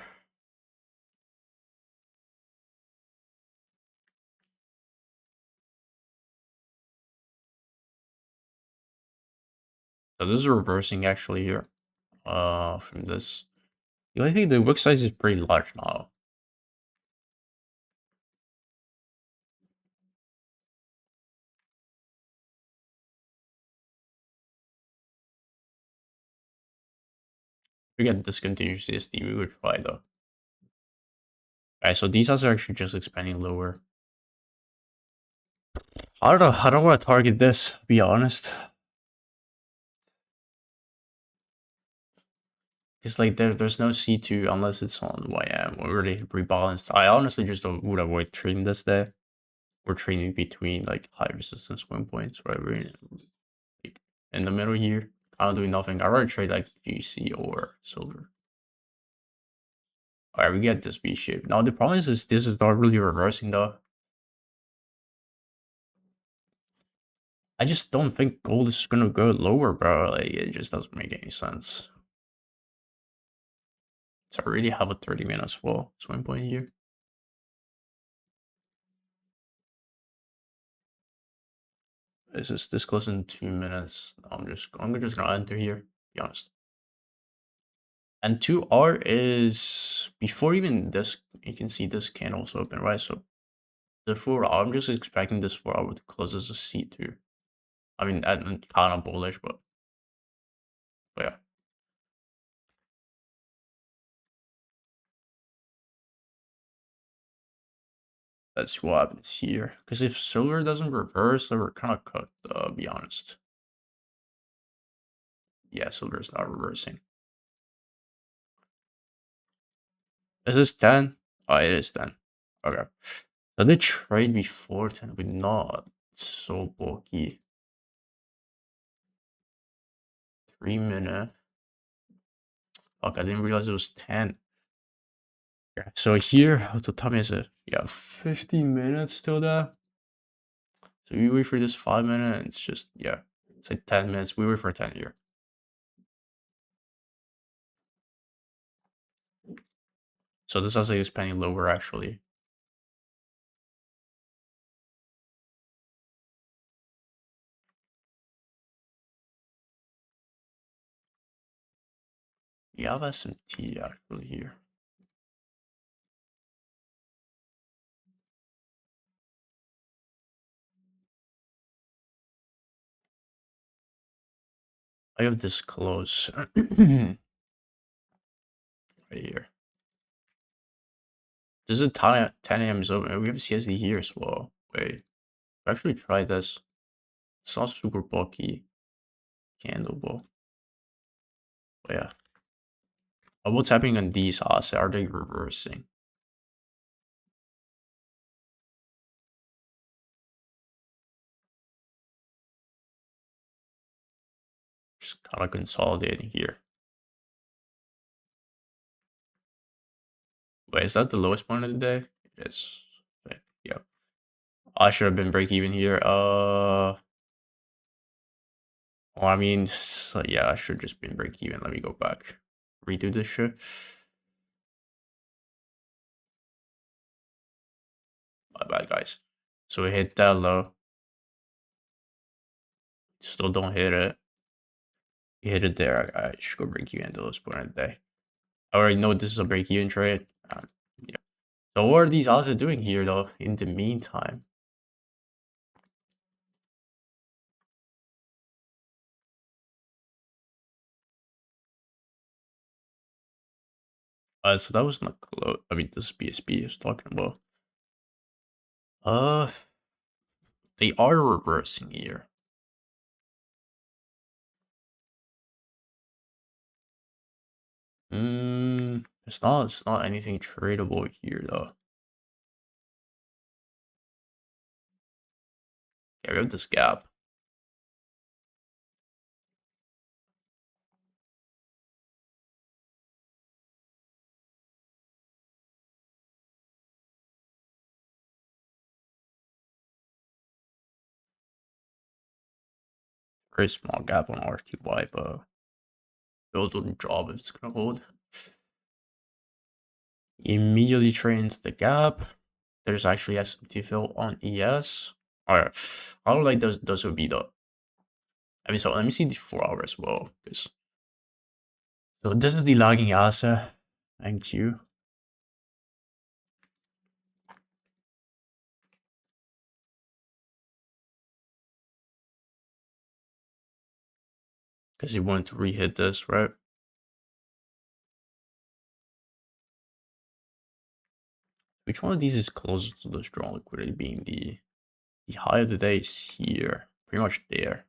A: So this is reversing actually here. From this. The only thing, the wick size is pretty large now. We get discontinued CSD, we would try though. Alright, so these are actually just expanding lower. I don't know. I don't want to target this, to be honest. Because like there's no C2 unless it's on YM or really rebalanced. I honestly just would avoid trading this there. We're trading between like high resistance win points, right? We're like, in the middle here. I'm doing nothing. I'd rather trade like GC or silver. Alright, we get this V shape. Now the problem is this is not really reversing though. I just don't think gold is gonna go lower, bro. Like it just doesn't make any sense. So I really have a 30 minutes full swing point here. This close in 2 minutes. I'm just gonna enter here, be honest. And 2R is before even this, you can see this candle's open, right? So The 4 hour, I'm just expecting this 4 hour to close as a C2. I mean, kind of bullish, but yeah. Let's see what happens here. Because if silver doesn't reverse, then we're kind of cooked, be honest. Yeah, silver is not reversing. Is this 10? Oh, it is 10. Okay. I did trade before 10, but not so bulky. 3 minute. Fuck, I didn't realize it was 10. Yeah, so here, what time is it? Yeah, 15 minutes till that. So we wait for this 5 minutes. It's just, yeah, it's like 10 minutes. We wait for 10 here. So this has like is penny lower actually. You have SMT actually here. I have this close right here. This is 10 a.m. is open. We have a CSD here as well. Wait, actually try this. It's not super bulky candle, but yeah. What's happening on these assets? Are they reversing? Just kind of consolidating here. Wait, is that the lowest point of the day? It is. Wait, yeah. I should have been break even here. Well, I mean, so yeah, I should just been break even. Let me go back, redo this shit. My bad, guys. So we hit that low. Still don't hit it. You hit it there. I should go break even to this point of the day. I already know this is a break even trade. Yeah. So what are these also doing here though? In the meantime, so that was not close. I mean, this BSB is talking about. Uh, they are reversing here. It's not anything tradable here though. Yeah, we have this gap. Very small gap on RTY, but build on job if it's gonna hold. Immediately trains the gap. There's actually SMT fill on ES. Alright, I don't like those would be the. I mean, so let me see the 4 hour as well, because so this is the lagging asset. Thank you. Because you want to re-hit this, right? Which one of these is closer to the strong liquidity being the high of the day is here. Pretty much there.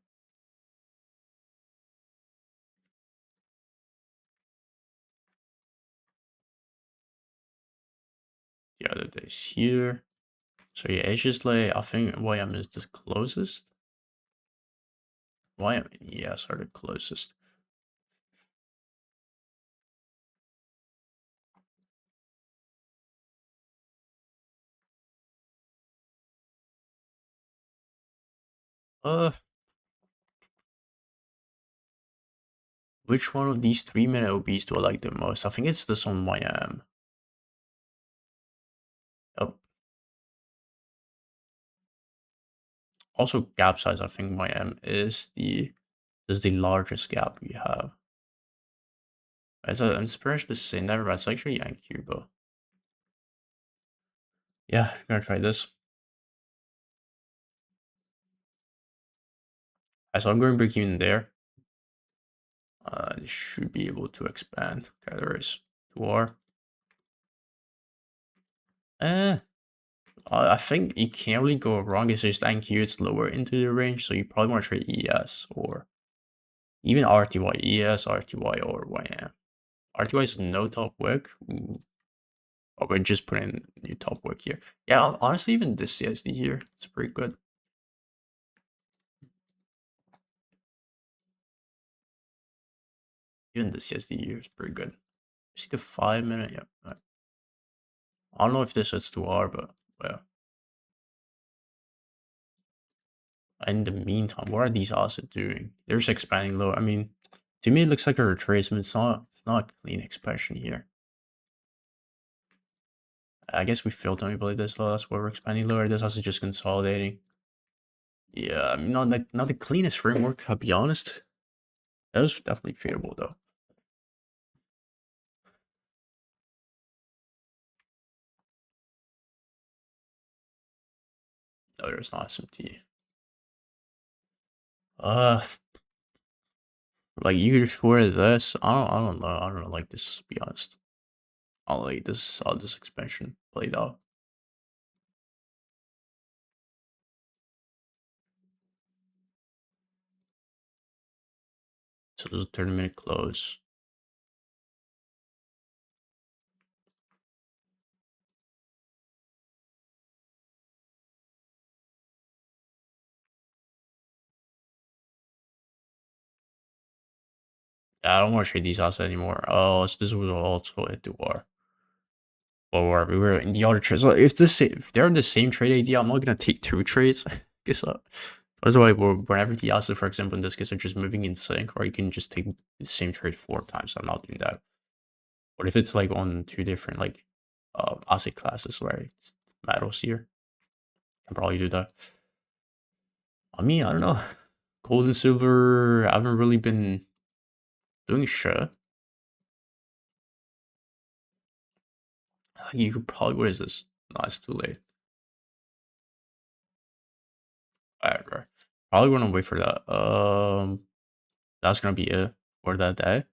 A: The other day is here. So yeah, it's just like, I think YM is the closest. YM and ES are the closest. Which one of these 3 minute OBs do I like the most? I think it's this on YM. Oh. Also gap size, I think YM is the largest gap we have. It's pretty much the same. Never mind, it's actually NQ, but yeah, I'm gonna try this. So I'm going break even there. This should be able to expand. Okay, there is 2R. I think you can't really go wrong. It's just NQ, it's lower into the range, so you probably want to trade ES or even RTY, ES, RTY, or YM. RTY is no top wick. Ooh. Oh, we're just putting new top wick here. Yeah, honestly, even this CSD here, it's pretty good. Even the CSD here is pretty good. You see the 5-minute? Yeah. Right. I don't know if this is 2R, but yeah. In the meantime, what are these assets doing? They're just expanding low. I mean, to me, it looks like a retracement. It's not a clean expansion here. I guess we failed to manipulate this low. That's why we're expanding lower. This also just consolidating. Yeah, I mean, not the cleanest framework, I'll be honest. It was definitely tradable though. No, there's not SMT. Like you could just wear this. I don't know. I don't like this, to be honest. I don't like this how this expansion played out. So there's a 30-minute close. Yeah, I don't want to trade these assets anymore. Oh, so this was also a war. Or we were in the other trade. So if they're the same trade idea, I'm not gonna take 2 trades. Guess that's why whenever the assets, for example, in this case, are just moving in sync, or you can just take the same trade 4 times. I'm not doing that. But if it's like on 2 different like asset classes, right? Metals here, I can probably do that. I mean, I don't know. Gold and silver haven't really been doing shit. You could probably, what is this? No, it's too late. Alright, bro. Probably gonna wait for that. That's gonna be it for that day.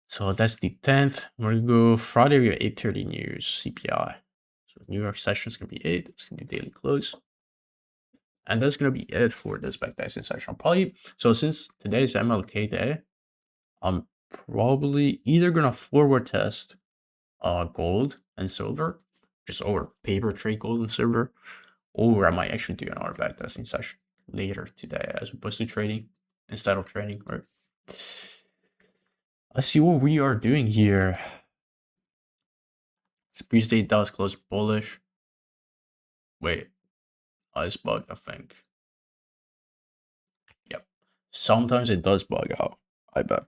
A: So that's the 10th. We're gonna go Friday. We have 8:30 news CPI. So New York session is gonna be 8. It's gonna be daily close. And that's gonna be it for this backtesting session. Probably so since today is MLK day, I'm probably either gonna forward test gold and silver, just over paper trade gold and silver, or I might actually do another backtesting session later today as opposed to trading instead of trading, right? Let's see what we are doing here. Speech date does close bullish. Wait, it's bugged, I think. Yep. Sometimes it does bug out, I bet.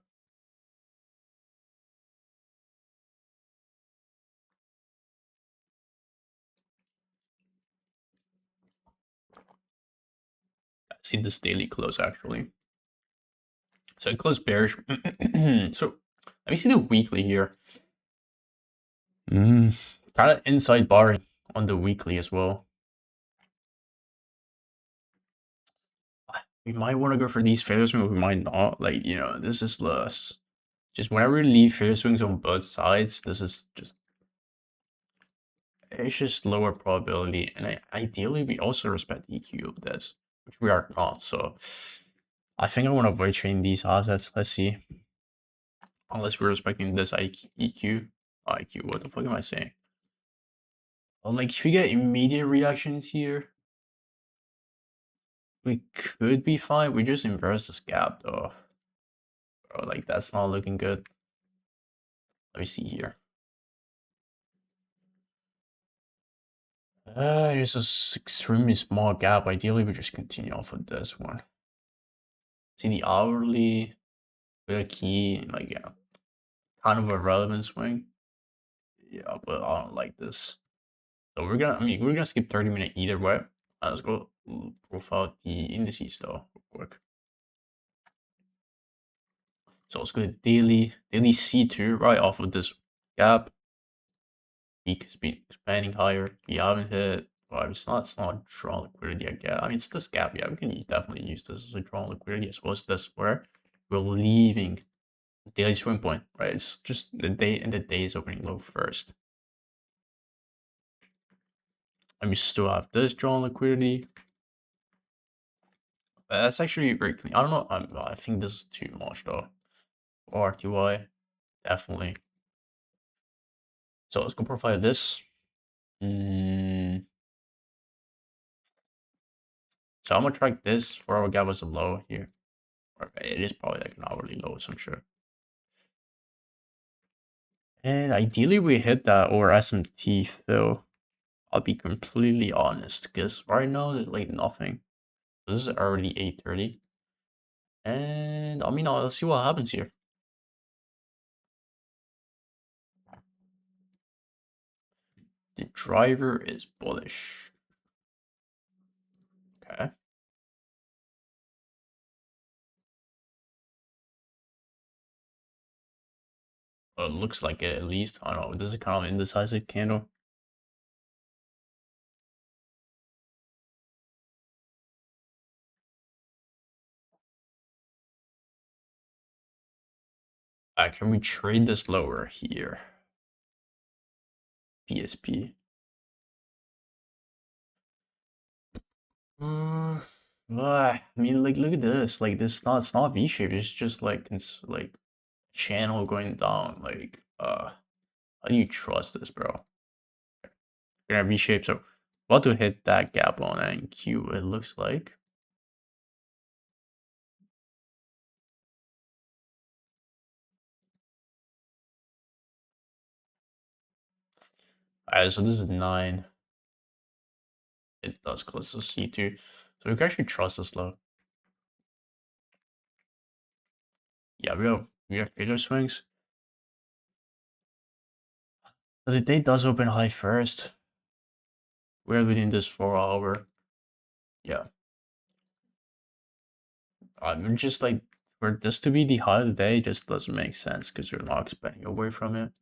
A: I see this daily close actually. So it closed bearish. So let me see the weekly here. Kind of inside barring on the weekly as well. We might want to go for these failure swings, we might not. Like, you know, this is less. Just whenever we leave failure swings on both sides, this is just. It's just lower probability. And ideally, we also respect EQ of this, which we are not. So I think I want to avoid trading these assets. Let's see. Unless we're respecting this EQ. IQ, what the fuck am I saying? Well, like, if we get immediate reactions here, we could be fine. We just inverse this gap though. Bro, like that's not looking good. Let me see here. It's a extremely small gap. Ideally, we just continue off of this one. See the hourly, the key, like yeah, kind of a relevant swing. Yeah, but I don't like this. So we're gonna skip 30-minute either way. Let's go profile the indices though, real quick. So let's go to daily C2 right off of this gap, peak speed expanding higher. We haven't hit. Well, it's not drawn liquidity again. I mean, it's this gap. Yeah, we can definitely use this as a drawn liquidity as well as this where we're leaving daily swing point, right? It's just the day and the day is opening low first. And we still have this drawn liquidity. That's actually very clean. I don't know. I think this is too much though. RTY, definitely. So let's go profile this. So I'm gonna track this for our gap as a low here. It is probably like an hourly low, so I'm sure. And ideally we hit that over SMT fill. I'll be completely honest, because right now there's like nothing. This is already 8:30. And I mean, let's see what happens here. The driver is bullish. Okay. Well, it looks like it at least. I don't know. This is kind of indecisive candle. Can we trade this lower here? PSP. I mean, like, look at this. Like, it's not V-shaped. It's just like, it's like channel going down. Like, how do you trust this, bro? We're gonna V-shape. So, about to hit that gap on NQ. It looks like. Alright, so this is 9. It does close to C2. So we can actually trust this low. Yeah, we have failure swings. But the day does open high first. We're within this 4 hour. Yeah. I'm just like, for this to be the high of the day just doesn't make sense because you're not expanding away from it.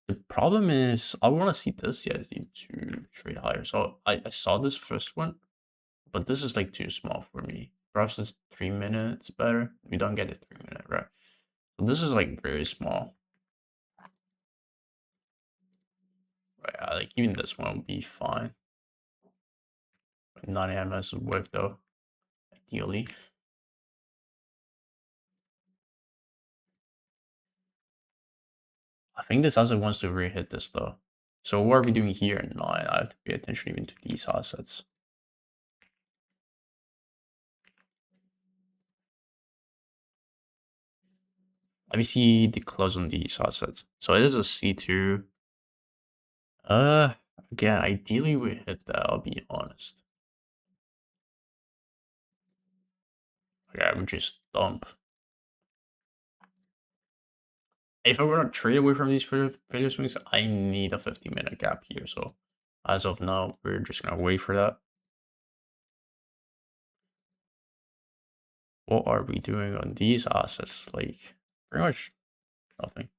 A: The problem is, I want to see this CSD to trade higher. So I saw this first one, but this is like too small for me. Perhaps this 3 minutes better. We don't get it 3 minute, right? So this is like very small. Right, like even this one will be fine. 9 a.m. has work though, ideally. I think this asset wants to re-hit this though. So what are we doing here in 9? I have to pay attention even to these assets. Let me see the close on these assets. So it is a C2. Again, ideally we hit that, I'll be honest. Okay, I would just dump. If I were to trade away from these failure swings, I need a 50-minute gap here. So as of now, we're just gonna wait for that. What are we doing on these assets? Like, pretty much nothing.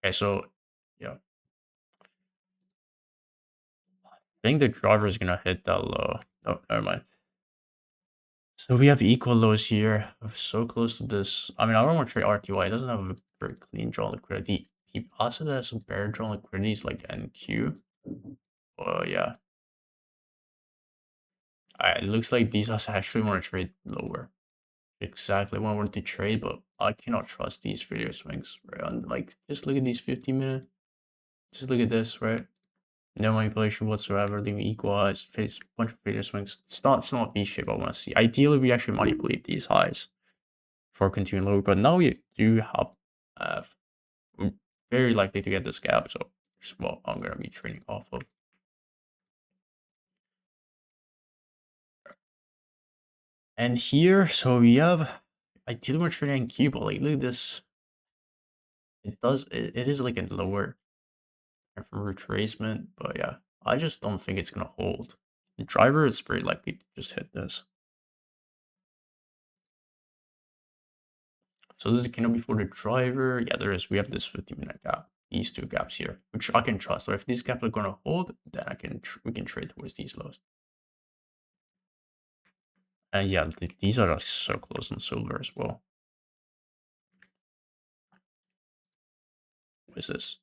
A: Okay, so yeah. I think the driver is gonna hit that low. Oh, never mind. So we have equal lows here. We're so close to this. I mean, I don't want to trade RTY. It doesn't have a very clean draw liquidity. He also has some bear draw liquidities like NQ. Oh yeah. Alright, it looks like these also actually want to trade lower. Exactly what I wanted to trade, but I cannot trust these video swings, right? And like, just look at these 50-minute. Just look at this, right? No manipulation whatsoever, leaving equalize, face bunch of failure swings. It's not V-shape I want to see. Ideally, we actually manipulate these highs for continuing lower, but now we do have we're very likely to get this gap, so that's what I'm gonna be trading off of. And here, so we have ideally we're trading Q, but like look at this. It is like a lower from retracement, but yeah, I just don't think it's gonna hold. The driver is very likely to just hit this. So this cannot be for the driver. Yeah, there is. We have this 50-minute gap. These two gaps here, which I can trust. So if these gaps are gonna hold, then we can trade towards these lows. And yeah, these are like so close on silver as well. What is this?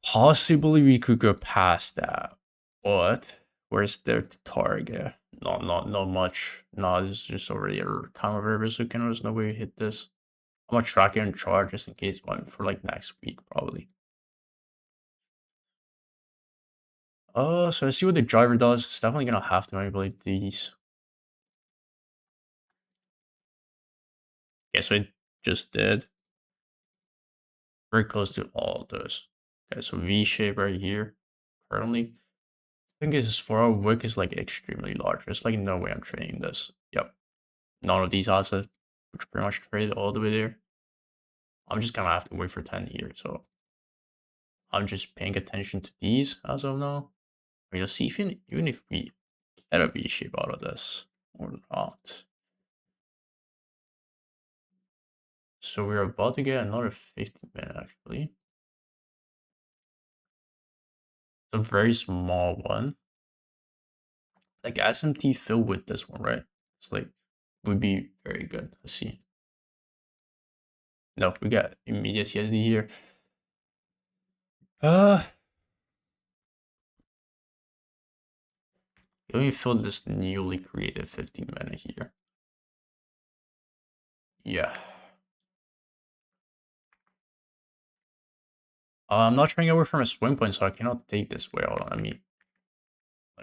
A: Possibly we could go past that, but where's their target? Not much. No, this is just already a kind of river, so there's no way to hit this. I'm gonna track it and charge just in case one for like next week probably. So I see what the driver does. It's definitely gonna have to manipulate these. Yeah, so it just did. Very close to all of those. Okay, so V shape right here. Currently, I think this for our wick is like extremely large. There's like no way I'm trading this. Yep. None of these assets, which pretty much traded all the way there. I'm just gonna have to wait for 10 here, so I'm just paying attention to these as of now. I mean, let's see even if we get a V shape out of this or not. So we're about to get another 50-minute actually. It's a very small one. Like SMT filled with this one, right? It's like would be very good. Let's see. No, we got immediate CSD here. Let me fill this newly created 15-minute here. Yeah. I'm not trying away from a swing point, so I cannot take this way out. Let me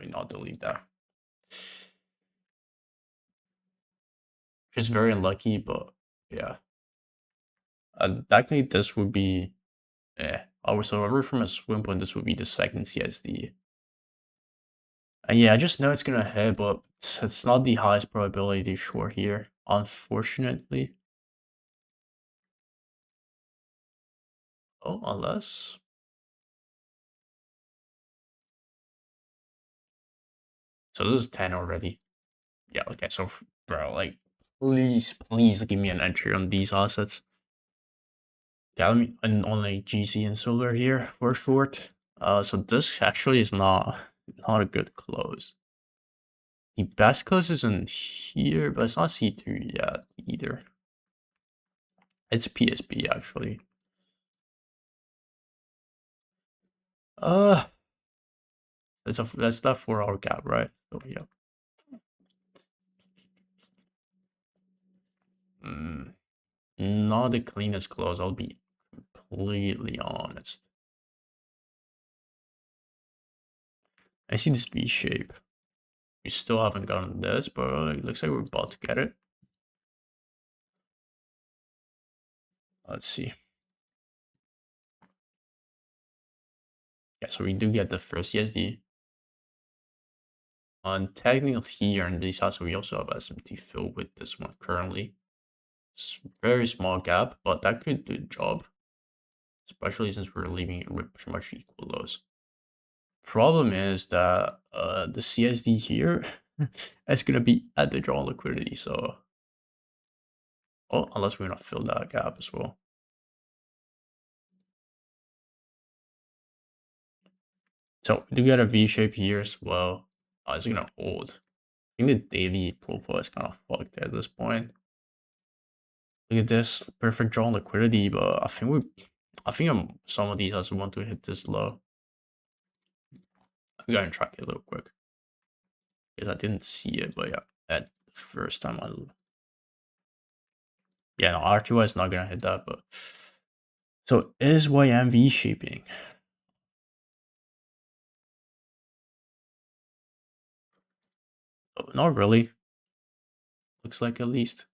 A: not delete that. Just very unlucky, but yeah. Technically, this would be, so away from a swing point, this would be the second CSD. And yeah, I just know it's gonna hit, but it's not the highest probability short here, unfortunately. Oh, unless. So this is 10 already. Yeah, okay, so bro, like, please give me an entry on these assets. Yeah, let me, and only GC and silver here for short. So this actually is not a good close. The best close is in here, but it's not C2 yet either. It's PSP actually. That's that 4-hour gap, right? So yeah. Not the cleanest close, I'll be completely honest. I see this V shape. We still haven't gotten this, but it looks like we're about to get it. Let's see. Yeah, so we do get the first CSD. On technical here in this house, we also have SMT filled with this one currently. It's very small gap, but that could do the job. Especially since we're leaving it with pretty much equal lows. Problem is that the CSD here is gonna be at the drawn liquidity, so unless we're gonna fill that gap as well. So we do get a V shape here as well. It's gonna hold. I think the daily profile is kind of fucked at this point. Look at this perfect drawn liquidity, but I think some of these also want to hit this low. I'm gonna track it real quick because I didn't see it, but yeah, at the first time yeah, no, R2 is not gonna hit that, but so is YMV shaping? Oh, not really. Looks like at least.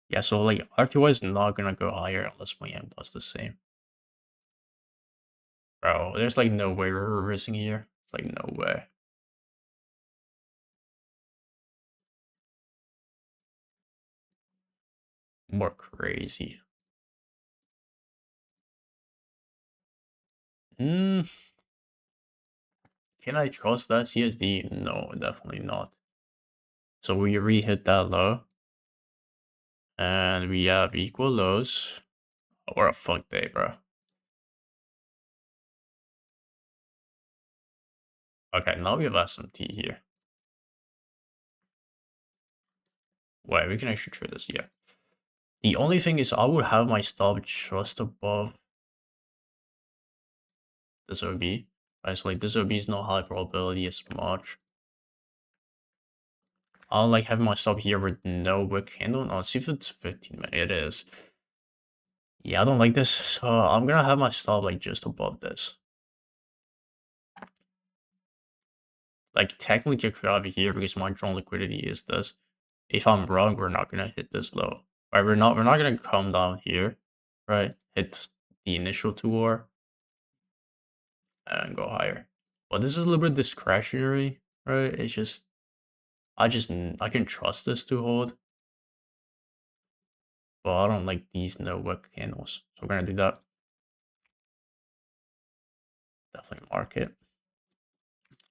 A: Yeah, so like R2 is not gonna go higher unless YM does the same. Bro, there's like no way we're reversing here. It's like no way. More crazy. Can I trust that CSD? No, definitely not. So we re-hit that low. And we have equal lows. Or a fuck day, bro. Okay, now we have SMT here. Wait, we can actually trade this, yeah. The only thing is I would have my stop just above this OB. Right, so like this OB is not high probability as much. I don't like having my stop here with no wick candle. No, let's see if it's 15 minutes. It is. Yeah, I don't like this. So I'm gonna have my stop like just above this. Like technically I could have it here because my drawn liquidity is this. If I'm wrong, we're not gonna hit this low. Right, we're not gonna come down here, right? Hit the initial 2R and go higher. But this is a little bit discretionary, right? It's just I can trust this to hold. But I don't like these no wick candles. So we're gonna do that. Definitely mark it.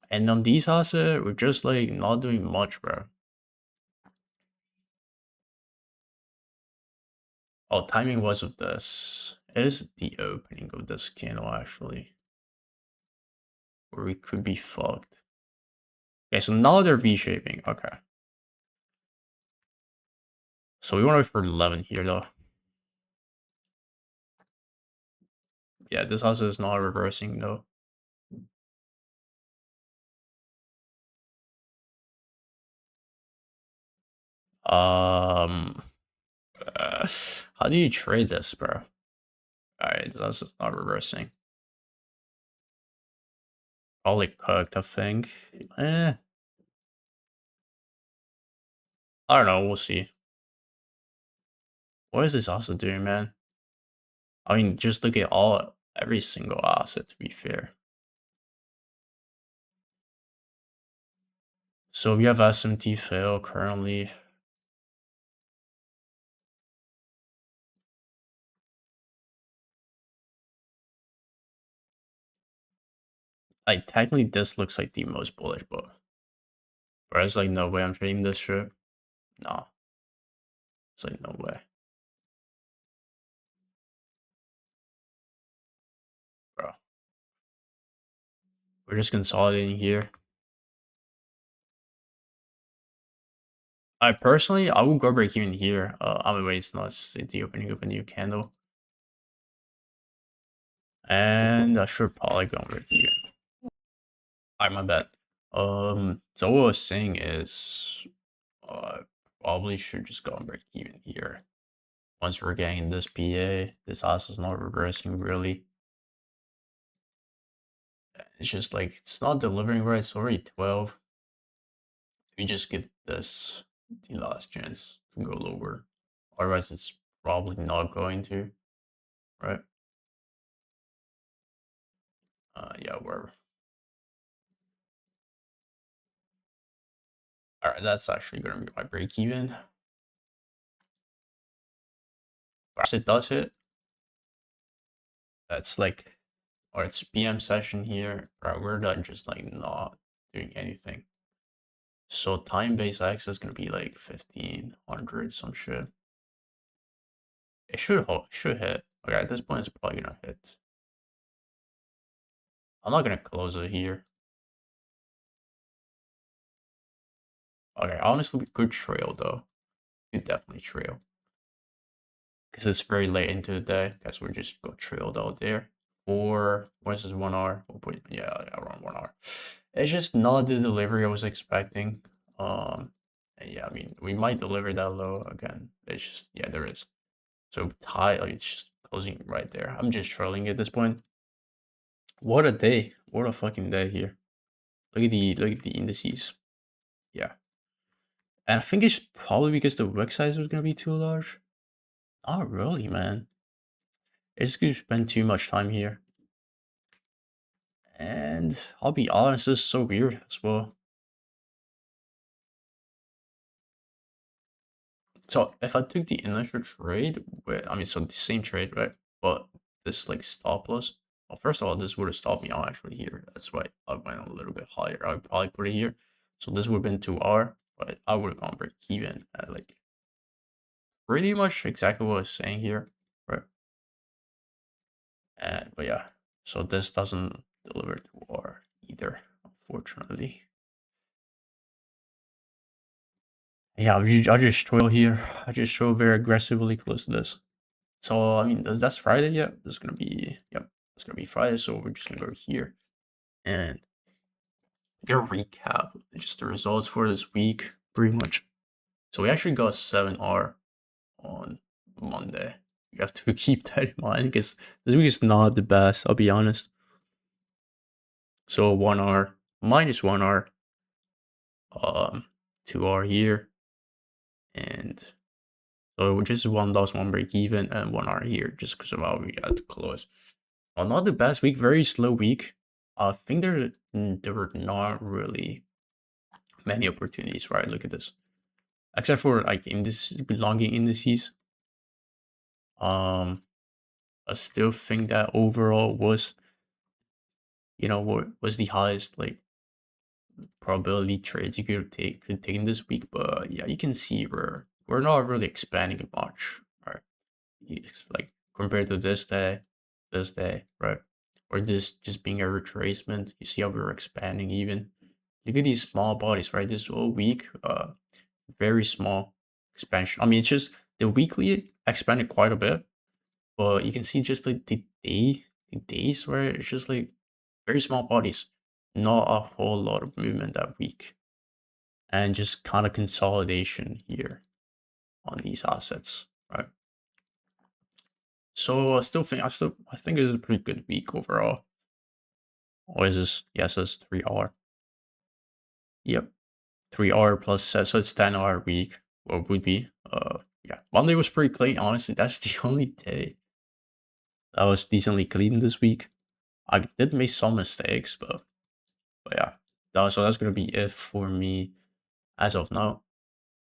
A: And on these assets, we're just like not doing much, bro. Oh, timing was of this. It is the opening of this candle actually. Or we could be fucked. Okay, so now they're V-shaping. Okay. So we want to wait for 11 here though. Yeah, this also is not reversing though. Um, how do you trade this, bro? Alright, this also is not reversing. Probably cooked, I think. I don't know, we'll see. What is this also doing, man? I mean, just look at every single asset, to be fair. So we have SMT fail currently. Like, technically, this looks like the most bullish, but there's like no way I'm trading this shit. Nah. It's like no way. Bro. We're just consolidating here. I will go break even here. I'm wait, it's not just the opening of a new candle. And I should probably go break even. Alright, my bad. So what I was saying is, probably should just go and break even here. Once we're getting this PA, this also is not reversing really. It's just like, it's not delivering right, it's already 12. We just give this the last chance to go lower. Otherwise, it's probably not going to, right? Yeah, wherever. Alright, that's actually gonna be my break even. Perhaps it does hit. That's like, or it's PM session here. Right, we're not just like not doing anything. So time-based access is gonna be like 1500 some shit. It should hit. Okay, at this point it's probably gonna hit. I'm not gonna close it here. Okay, honestly we could trail though. We could definitely trail. Because it's very late into the day. Guess we're just go trailed out there. Or what is this 1 hour? Yeah, around 1 hour. It's just not the delivery I was expecting. Yeah, I mean we might deliver that low again. It's just yeah, there is. So high, like it's just closing right there. I'm just trolling at this point. What a day! What a fucking day here. Look at the indices. Yeah, and I think it's probably because the wick size was gonna be too large. Not really, man. It's gonna spend too much time here. And I'll be honest, this is so weird as well. So if I took the initial trade with, I mean, so the same trade, right? But this like stop loss. Well, first of all, this would have stopped me out actually here. That's why I went a little bit higher. I would probably put it here. So this would have been 2R, but I would have gone break even at like pretty much exactly what I was saying here, right? And but yeah, so this doesn't deliver to R either, unfortunately. Yeah, I just throw here. I just throw very aggressively close to this. So I mean, that's Friday. Yeah, that's gonna be it's gonna be Friday. So we're just gonna go here and get a recap, just the results for this week, pretty much. So we actually got 7R on Monday. You have to keep that in mind because this week is not the best. I'll be honest. So 1R minus 1R, 2R here, and so just one loss, one break even, and 1R here just because of how we got to close. Not the best week, very slow week. I think there were not really many opportunities, right? Look at this, except for like in this belonging indices. I still think that overall was, was the highest like probability trades you could take in this week. But yeah, you can see we're not really expanding much, right? It's like compared to this day, right? Or this just being a retracement. You see how we're expanding even. Look at these small bodies, right? This whole week, very small expansion. I mean, it's just the weekly expanded quite a bit, but you can see just like the days where it's just like very small bodies, not a whole lot of movement that week, and just kind of consolidation here on these assets, right? So I think it's a pretty good week overall. Or is this? Yes, it's 3R. Yep, 3R plus so it's 10R week. What would be? Yeah, Monday was pretty clean. Honestly, that's the only day that was decently clean this week. I did make some mistakes, but yeah. So that's gonna be it for me as of now.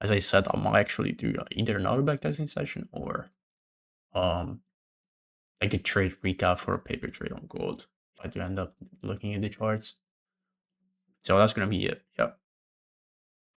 A: As I said, I might actually do either another backtesting session or um like a trade recap for a paper trade on gold. If I do end up looking at the charts. So that's gonna be it. Yeah.